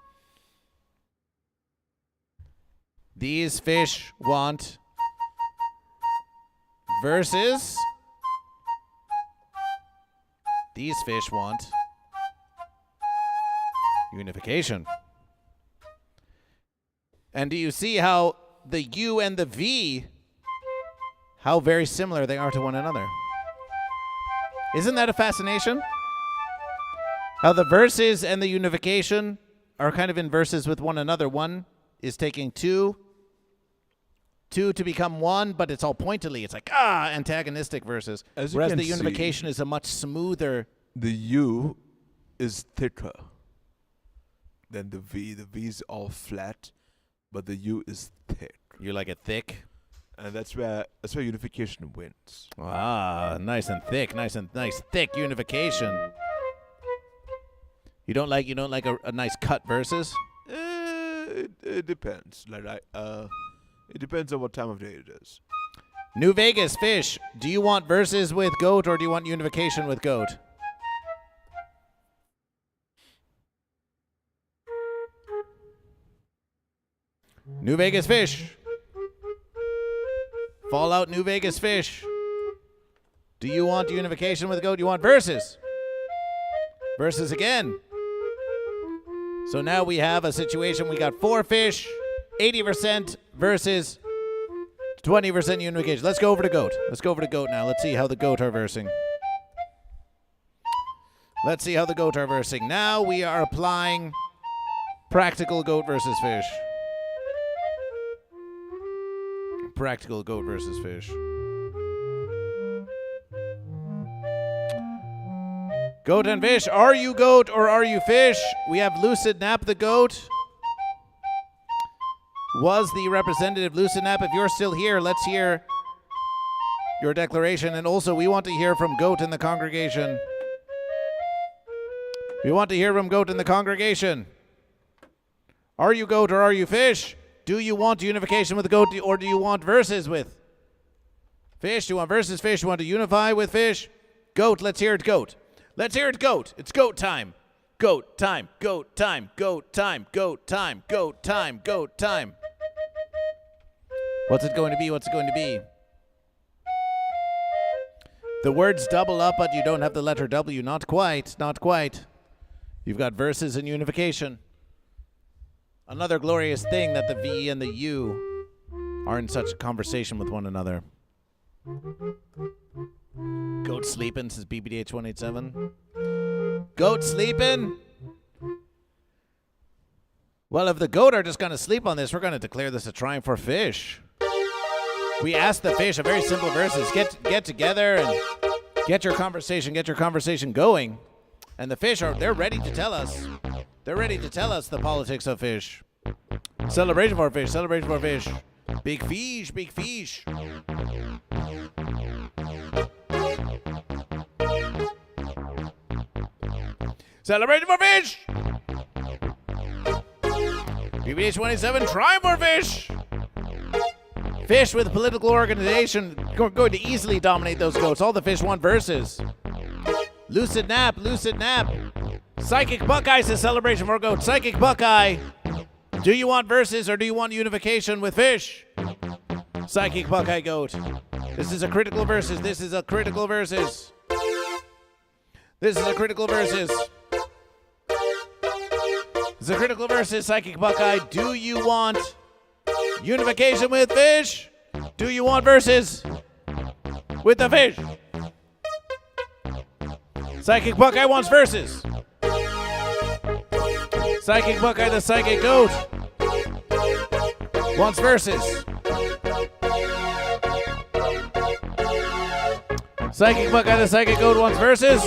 These fish want versus. These fish want unification. And do you see how the U and the V, how very similar they are to one another? Isn't that a fascination? How the verses and the unification are kind of in verses with one another. One is taking two to become one, but it's all pointedly. It's like, antagonistic verses. Whereas the unification is a much smoother. The U is thicker than the V. The V is all flat, but the U is thick. You like it thick? And that's where unification wins. Nice and thick, thick unification. You don't like a nice cut versus? It depends. It depends on what time of day it is. New Vegas Fish, do you want verses with goat or do you want unification with goat? New Vegas Fish. Fallout New Vegas Fish. Do you want unification with goat? Do you want verses? Verses again. So now we have a situation. We got 4 fish, 80% versus 20% unification. Let's go over to goat. Let's go over to goat now. Let's see how the goat are versing. Now we are applying practical goat versus fish. Practical goat versus fish. Goat and fish. Are you goat or are you fish? We have Lucid Nap the goat. Was the representative Lucid Nap? If you're still here, let's hear your declaration. And also, we want to hear from goat in the congregation. Are you goat or are you fish? Do you want unification with goat or do you want verses with fish? Do you want versus fish? Do you want to unify with fish? Goat, let's hear it, goat. Let's hear it, goat. It's goat time. Goat time, goat time, goat time, goat time, goat time, goat time. What's it going to be? The words double up, but you don't have the letter W. Not quite. You've got verses and unification. Another glorious thing that the V and the U are in such conversation with one another. Goat sleeping, says BBDH187. Goat sleeping? Well, if the goat are just going to sleep on this, we're going to declare this a triumph for fish. We asked the fish a very simple verses. Get together and get your conversation going. And the fish they're ready to tell us. They're ready to tell us the politics of fish. Celebration for fish. Big fish. Celebration for fish. BBH27, triumph for fish. Fish with political organization going to easily dominate those goats. All the fish want verses. Lucid Nap. Psychic Buckeye says celebration for goat. Psychic Buckeye, do you want verses or do you want unification with fish? Psychic Buckeye goat. This is a critical verses. Psychic Buckeye. Do you want unification with fish? Do you want verses with the fish? Psychic Buckeye wants verses. Psychic Buckeye, the psychic goat, wants verses. Psychic Buckeye, the psychic goat, wants verses.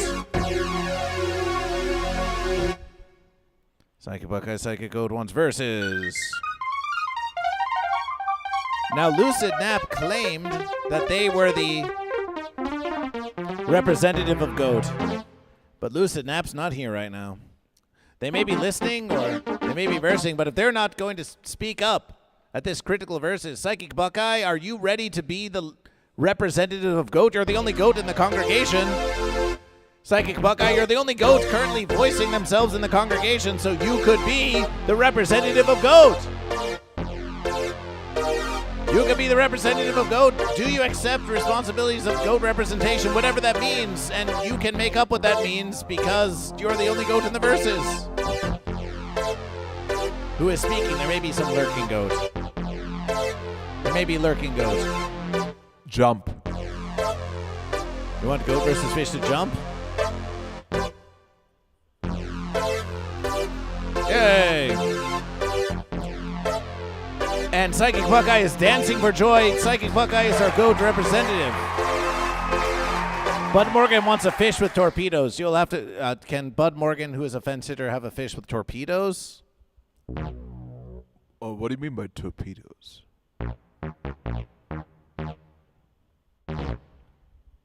Psychic Buckeye, psychic goat, wants verses. Now, Lucid Nap claimed that they were the representative of goat. But Lucid Nap's not here right now. They may be listening or they may be versing, but if they're not going to speak up at this critical versus, Psychic Buckeye, are you ready to be the representative of GOAT? You're the only GOAT in the congregation. Psychic Buckeye, you're the only GOAT currently voicing themselves in the congregation, so you could be the representative of GOAT. You could be the representative of GOAT. Do you accept responsibilities of GOAT representation, whatever that means? And you can make up what that means because you're the only GOAT in the verses. Who is speaking? There may be some lurking GOAT. There may be lurking GOAT. Jump. You want GOAT versus Fish to jump? Yay! And Psychic Buckeye is dancing for joy. Psychic Buckeye is our GOAT representative. Bud Morgan wants a fish with torpedoes. You'll have to. Can Bud Morgan, who is a fence sitter, have a fish with torpedoes? Oh, what do you mean by torpedoes?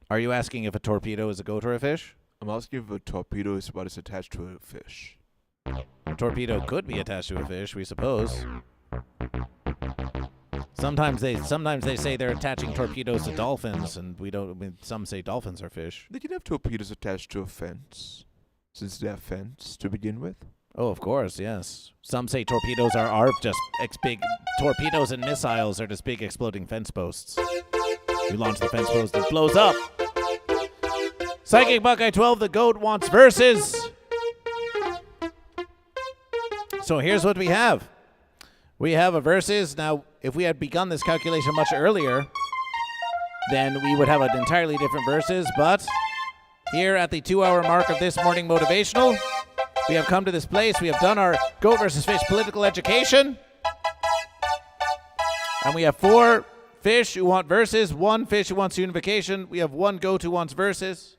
Are you asking if a torpedo is a GOAT or a fish? I'm asking if a torpedo is what is attached to a fish. A torpedo could be attached to a fish, we suppose. Sometimes they say they're attaching torpedoes to dolphins, and we don't. I mean, some say dolphins are fish. They can have torpedoes attached to a fence, since they're fence to begin with. Oh, of course, yes. Some say torpedoes are just big. Torpedoes and missiles are just big exploding fence posts. You launch the fence post, it blows up. Psychic Buckeye 12, the GOAT wants verses. So here's what we have. We have a versus. Now, if we had begun this calculation much earlier, then we would have an entirely different versus. But here at the 2-hour mark of this morning motivational, we have come to this place. We have done our GOAT versus Fish political education. And we have 4 fish who want verses, 1 fish who wants unification. We have 1 GOAT who wants verses.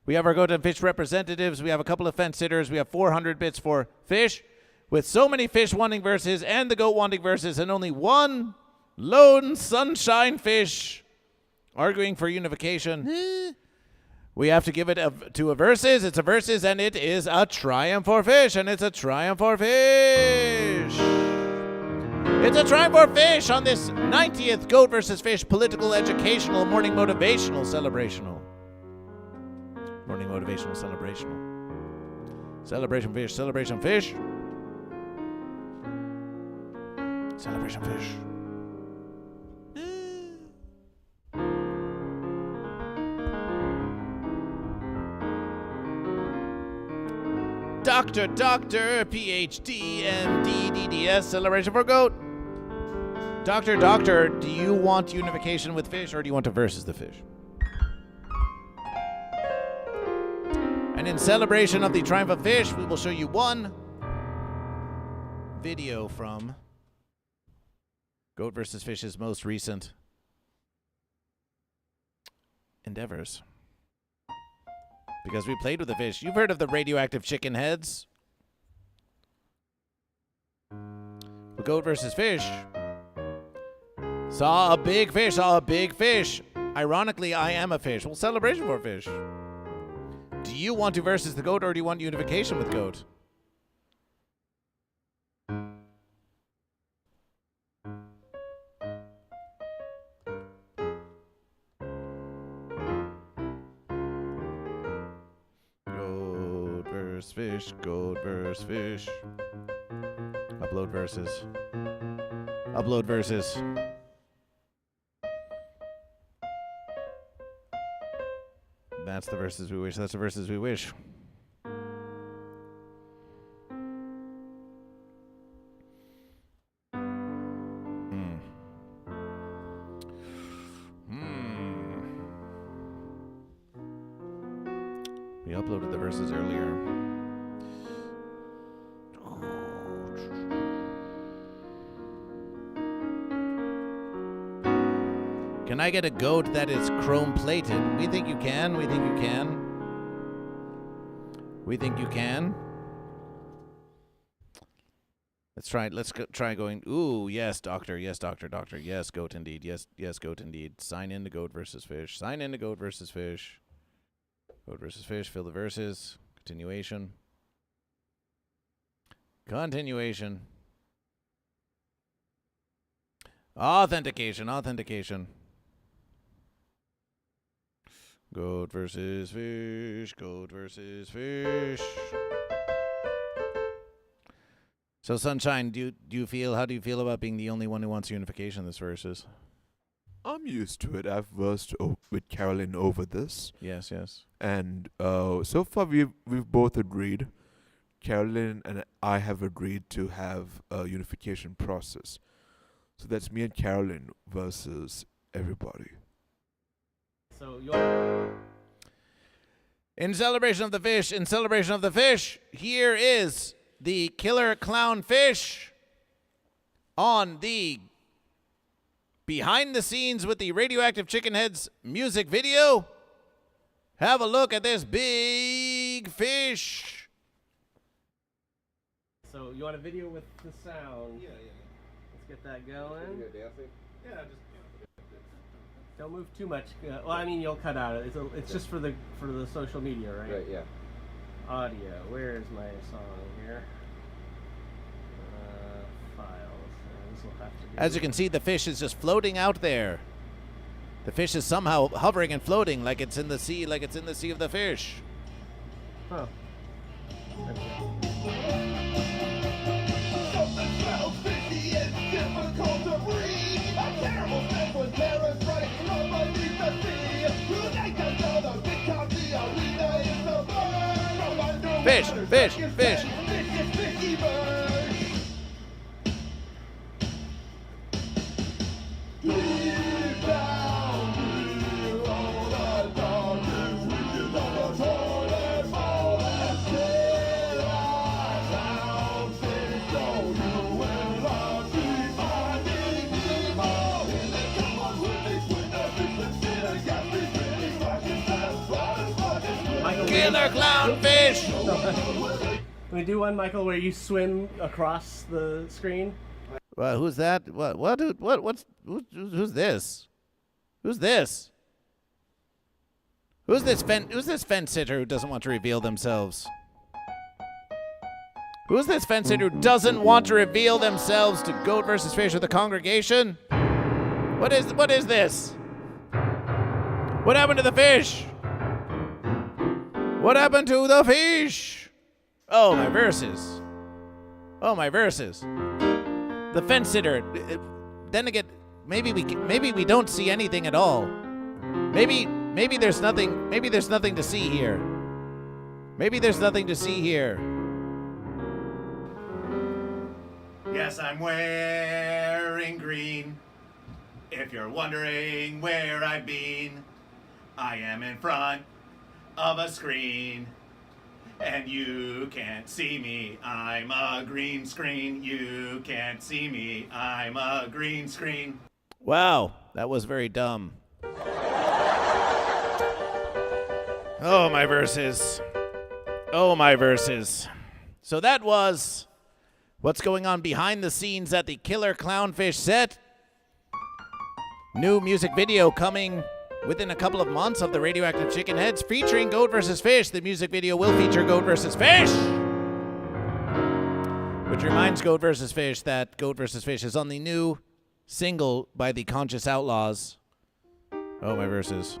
We have our GOAT and Fish representatives. We have a couple of fence sitters. We have 400 bits for fish. With so many fish wanting verses and the GOAT wanting verses and only 1 lone sunshine fish arguing for unification, we have to give it to a versus. It's a versus, and it is a triumph for fish, and it's a triumph for fish. It's a triumph for fish on this 90th GOAT versus Fish political educational morning motivational celebrational. Morning motivational celebrational. Celebration fish, celebration fish. Celebration fish. Doctor, PhD, MD, DDS, celebration for GOAT. Doctor, do you want unification with fish or do you want to versus the fish? And in celebration of the triumph of fish, we will show you 1 video from GOAT versus Fish's most recent endeavors. Because we played with the fish. You've heard of the Radioactive Chicken Heads. But GOAT versus Fish saw a big fish. Ironically, I am a fish. Well, celebration for fish. Do you want to versus the GOAT or do you want unification with GOAT? GOAT versus Fish. Upload versus. That's the verses we wish. That's the verses we wish. We uploaded the verses earlier. Can I get a GOAT that is chrome plated? We think you can. We think you can. Let's try it. Let's try going. Ooh, yes, doctor. Yes, doctor. Yes, GOAT indeed. Yes, GOAT indeed. Sign in to GOAT versus Fish. GOAT versus Fish. Fill the verses. Continuation. Continuation. Authentication. Authentication. Goat versus fish. Goat versus fish. So, Sunshine, how do you feel about being the only one who wants unification in this versus? I'm used to it. I've versed with Carolyn over this. Yes, yes. And so far we've both agreed. Carolyn and I have agreed to have a unification process. So that's me and Carolyn versus everybody. So you're... In celebration of the fish, here is the killer clown fish on the behind the scenes with the Radioactive Chicken Heads music video. Have a look at this big fish. So you want a video with the sound? Yeah. Let's get that going. Yeah, just Don't move too much. Well, I mean, you'll cut out. It's just for the social media, right? right, yeah. Audio. Where's my song here? Files. This will have to be. As you can see, the fish is just floating out there. The fish is somehow hovering and floating like it's in the sea, of the fish. Huh. Fish. Killer clownfish. Can we do one, Michael, where you swim across the screen? Well, who's that? Who's this? Who's this? Who's this fence sitter who doesn't want to reveal themselves? Who's this fence sitter who doesn't want to reveal themselves to Goat versus Fish or the congregation? What is this? What happened to the fish? What happened to the fish? Oh, my verses. The fence sitter. Then again, maybe we don't see anything at all. Maybe there's nothing. Maybe there's nothing to see here. Yes, I'm wearing green. If you're wondering where I've been, I am in front of a screen. And you can't see me, I'm a green screen. You can't see me, I'm a green screen. Wow, that was very dumb. Oh, my verses. So that was what's going on behind the scenes at the Killer Clownfish set. New music video coming within a couple of months of the Radioactive Chicken Heads featuring Goat vs. Fish. The music video will feature Goat vs. Fish! Which reminds Goat vs. Fish that Goat vs. Fish is on the new single by the Conscious Outlaws. Oh, my verses.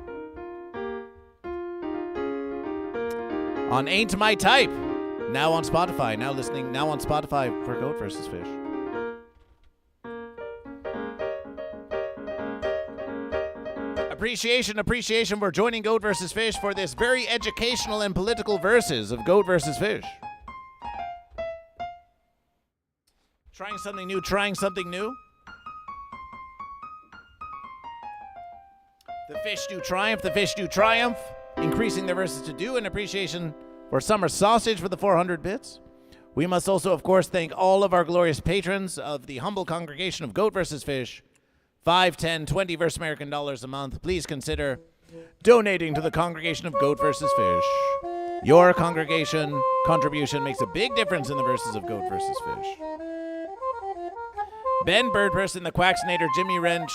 On Ain't My Type. Now on Spotify. Now on Spotify for Goat vs. Fish. Appreciation for joining Goat vs. Fish for this very educational and political verses of Goat vs. Fish. Trying something new. The fish do triumph. Increasing their verses to do, and appreciation for Summer Sausage for the 400 bits. We must also, of course, thank all of our glorious patrons of the humble congregation of Goat vs. Fish. 5, 10, 20 versus American dollars a month. Please consider donating to the congregation of Goat vs. Fish. Your congregation contribution makes a big difference in the verses of Goat vs. Fish. Ben Birdperson, the Quacksinator, Jimmy Wrench,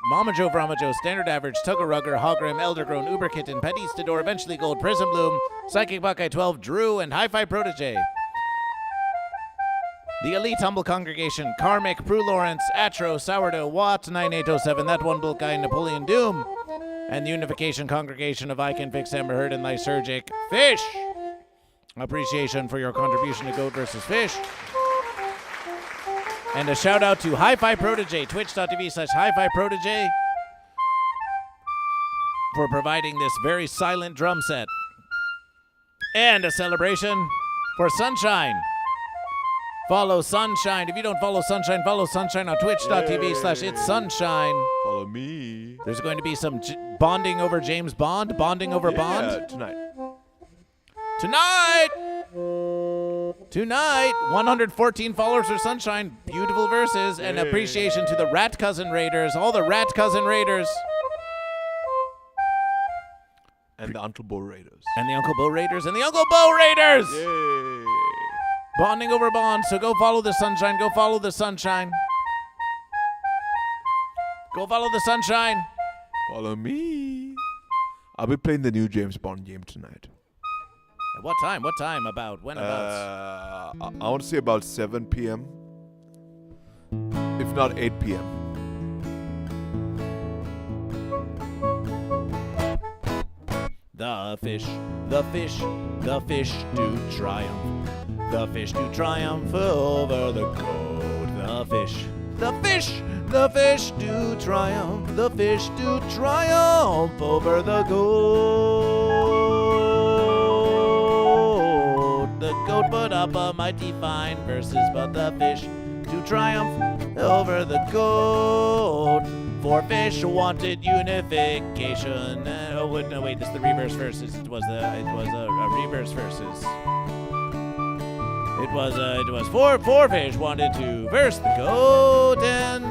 Mama Joe, Brahma Joe, Standard Average, Tugger Rugger, Hogrim, Eldergrown, Uber Kitten, Petistador, Eventually Gold, Prism Bloom, Psychic Buckeye 12, Drew, and Hi-Fi Protege. The Elite Humble Congregation, Karmic, Prue Lawrence, Atro, Sourdough, Watt, 9807, That One Bull Guy, Napoleon Doom, and the Unification Congregation of I Can Fix Amber Heard and Lysergic Fish. Appreciation for your contribution to GoatVsFish. And a shout out to Hi-Fi Protege, twitch.tv/Hi-Fi Protege, for providing this very silent drum set. And a celebration for Sunshine. Follow Sunshine. If you don't follow Sunshine on twitch.tv/itssunshine. Follow me. There's going to be some bonding over James Bond, bonding over Bond. Tonight, 114 followers for Sunshine. Beautiful verses and appreciation to the Rat Cousin Raiders, all the Rat Cousin Raiders. And the Uncle Bo Raiders. And the Uncle Bo Raiders and the Uncle Bo Raiders. Yay. Bonding over Bond, so go follow the Sunshine. Go follow the Sunshine. Go follow the Sunshine. Follow me. I'll be playing the new James Bond game tonight. At what time? What time? About? When about? I want to say about 7 p.m. If not 8 p.m. The fish do triumph. The fish do triumph over the goat. The fish do triumph. The fish do triumph over the goat. The goat put up a mighty fine verses, but the fish do triumph over the goat. For fish wanted unification. No, wait, this is the reverse verses. It was a reverse verses. It was four fish wanted to verse the goat, and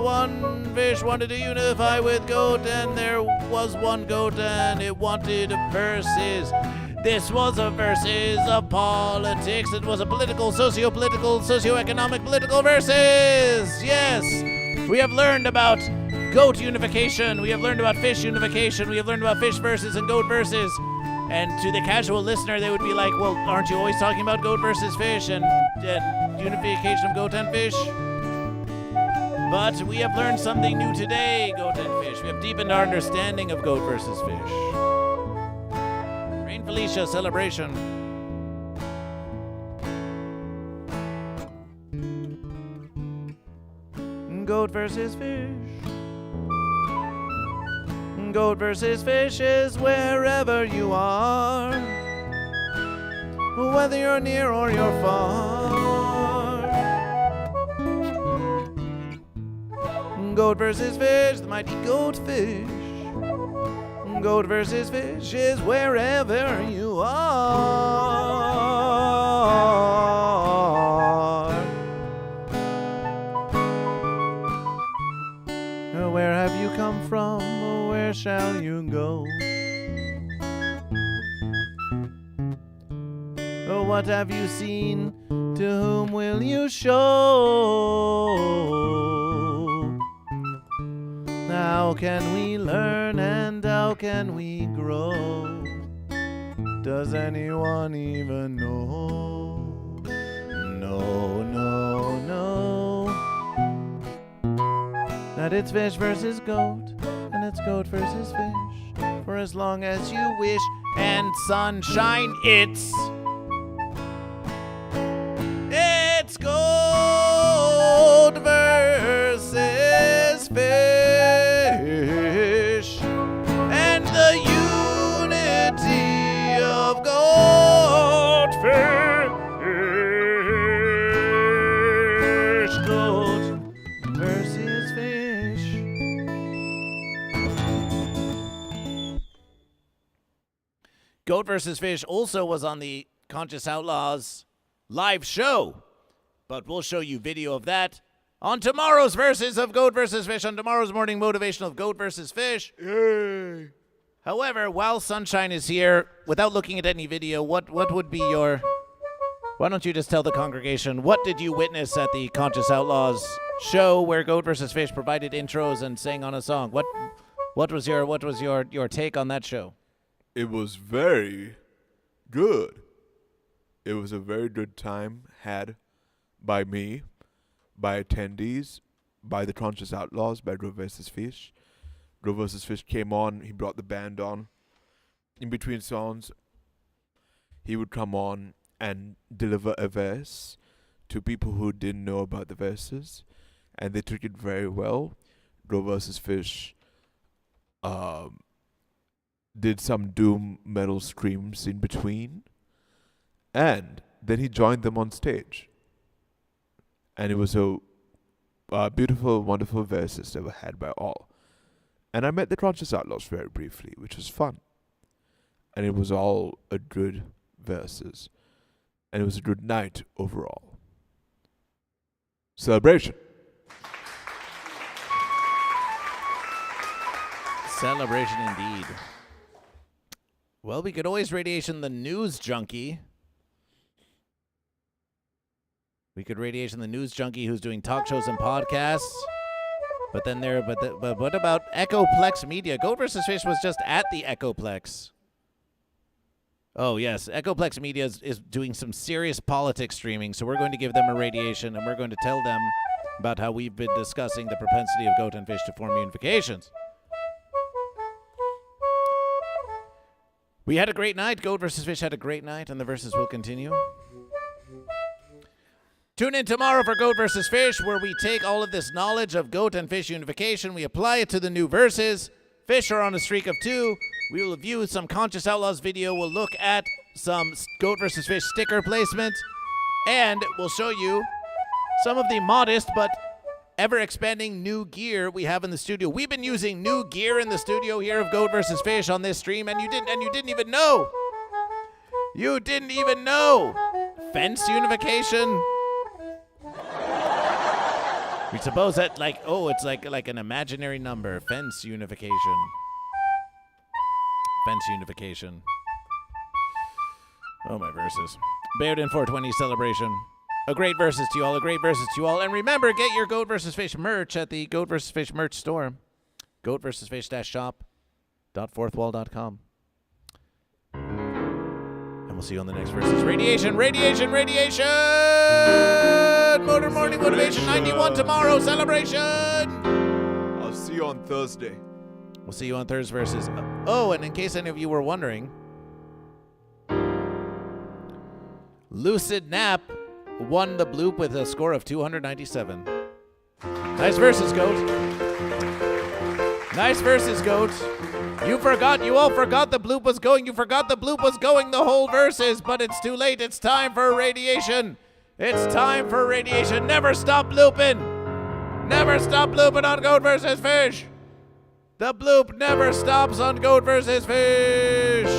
one fish wanted to unify with goat, and there was one goat, and it wanted verses. This was a verses of politics. It was a political, socio-political, socio-economic, political verses. Yes, we have learned about goat unification. We have learned about fish unification. We have learned about fish verses and goat verses. And to the casual listener, they would be like, well, aren't you always talking about GoatVsFish and unification of goat and fish? But we have learned something new today, goat and fish. We have deepened our understanding of GoatVsFish. Rain Felicia celebration. GoatVsFish. GoatVsFish is wherever you are, whether you're near or you're far. GoatVsFish, the mighty goatfish. GoatVsFish is wherever you are. Where have you come from? Where shall you go? Oh, what have you seen? To whom will you show? How can we learn and how can we grow? Does anyone even know? No, no, no. That it's fish versus goat, and it's goat versus fish. For as long as you wish, and sunshine, it's goat versus fish, and the unity of goat fish. Goat versus fish. GoatVsFish also was on the Conscious Outlaws live show, but we'll show you video of that on tomorrow's verses of GoatVsFish, on tomorrow's morning motivation of GoatVsFish. Yay! However, while Sunshine is here, without looking at any video, what would be your... Why don't you just tell the congregation, what did you witness at the Conscious Outlaws show where Goat vs. Fish provided intros and sang on a song. What was your take on that show? It was very good. It was a very good time had by me, by attendees, by the Conscious Outlaws, by GoatVsFish. GoatVsFish came on. He brought the band on. In between songs, he would come on and deliver a verse to people who didn't know about the verses, and they took it very well. GoatVsFish did some doom metal screams in between, and then he joined them on stage. And it was a beautiful, wonderful verses that were had by all. And I met the Conscious Outlaws very briefly, which was fun. And it was all a good verses. And it was a good night overall. Celebration. Celebration indeed. Well, we could always radiation the news junkie. We could radiation the news junkie who's doing talk shows and podcasts. But then but what about Echoplex Media? Goat vs. Fish was just at the Echoplex. Oh, yes. Echoplex Media is doing some serious politics streaming, so we're going to give them a radiation, and we're going to tell them about how we've been discussing the propensity of goat and fish to form unifications. We had a great night. Goat vs. Fish had a great night, and the verses will continue. Tune in tomorrow for Goat vs. Fish, where we take all of this knowledge of goat and fish unification, we apply it to the new verses. Fish are on a streak of 2. We will view some Conscious Outlaws video. We'll look at some Goat vs. Fish sticker placement, and we'll show you some of the modest but ever-expanding new gear we have in the studio. We've been using new gear in the studio here of Goat vs. Fish on this stream, and you didn't even know. You didn't even know. Fence unification. We suppose that, it's like an imaginary number. Fence unification. Fence unification. Oh, my verses. Bairden 420 celebration. A great verses to you all. A great verses to you all. And remember, get your Goat vs. Fish merch at the Goat vs. Fish merch store. GoatVsFish-shop.fourthwall.com. And we'll see you on the next verses. Radiation, radiation, radiation! Motor Morning Motivation 91 tomorrow. Celebration! I'll see you on Thursday. We'll see you on Thursday versus. Oh, and in case any of you were wondering, Lucid Nap won the bloop with a score of 297. Nice verses, Goat. Nice verses, Goat. You all forgot the bloop was going. You forgot the bloop was going the whole verses, but it's too late. It's time for radiation. It's time for radiation. Never stop blooping. Never stop blooping on Goat vs. Fish. The bloop never stops on Goat vs. Fish.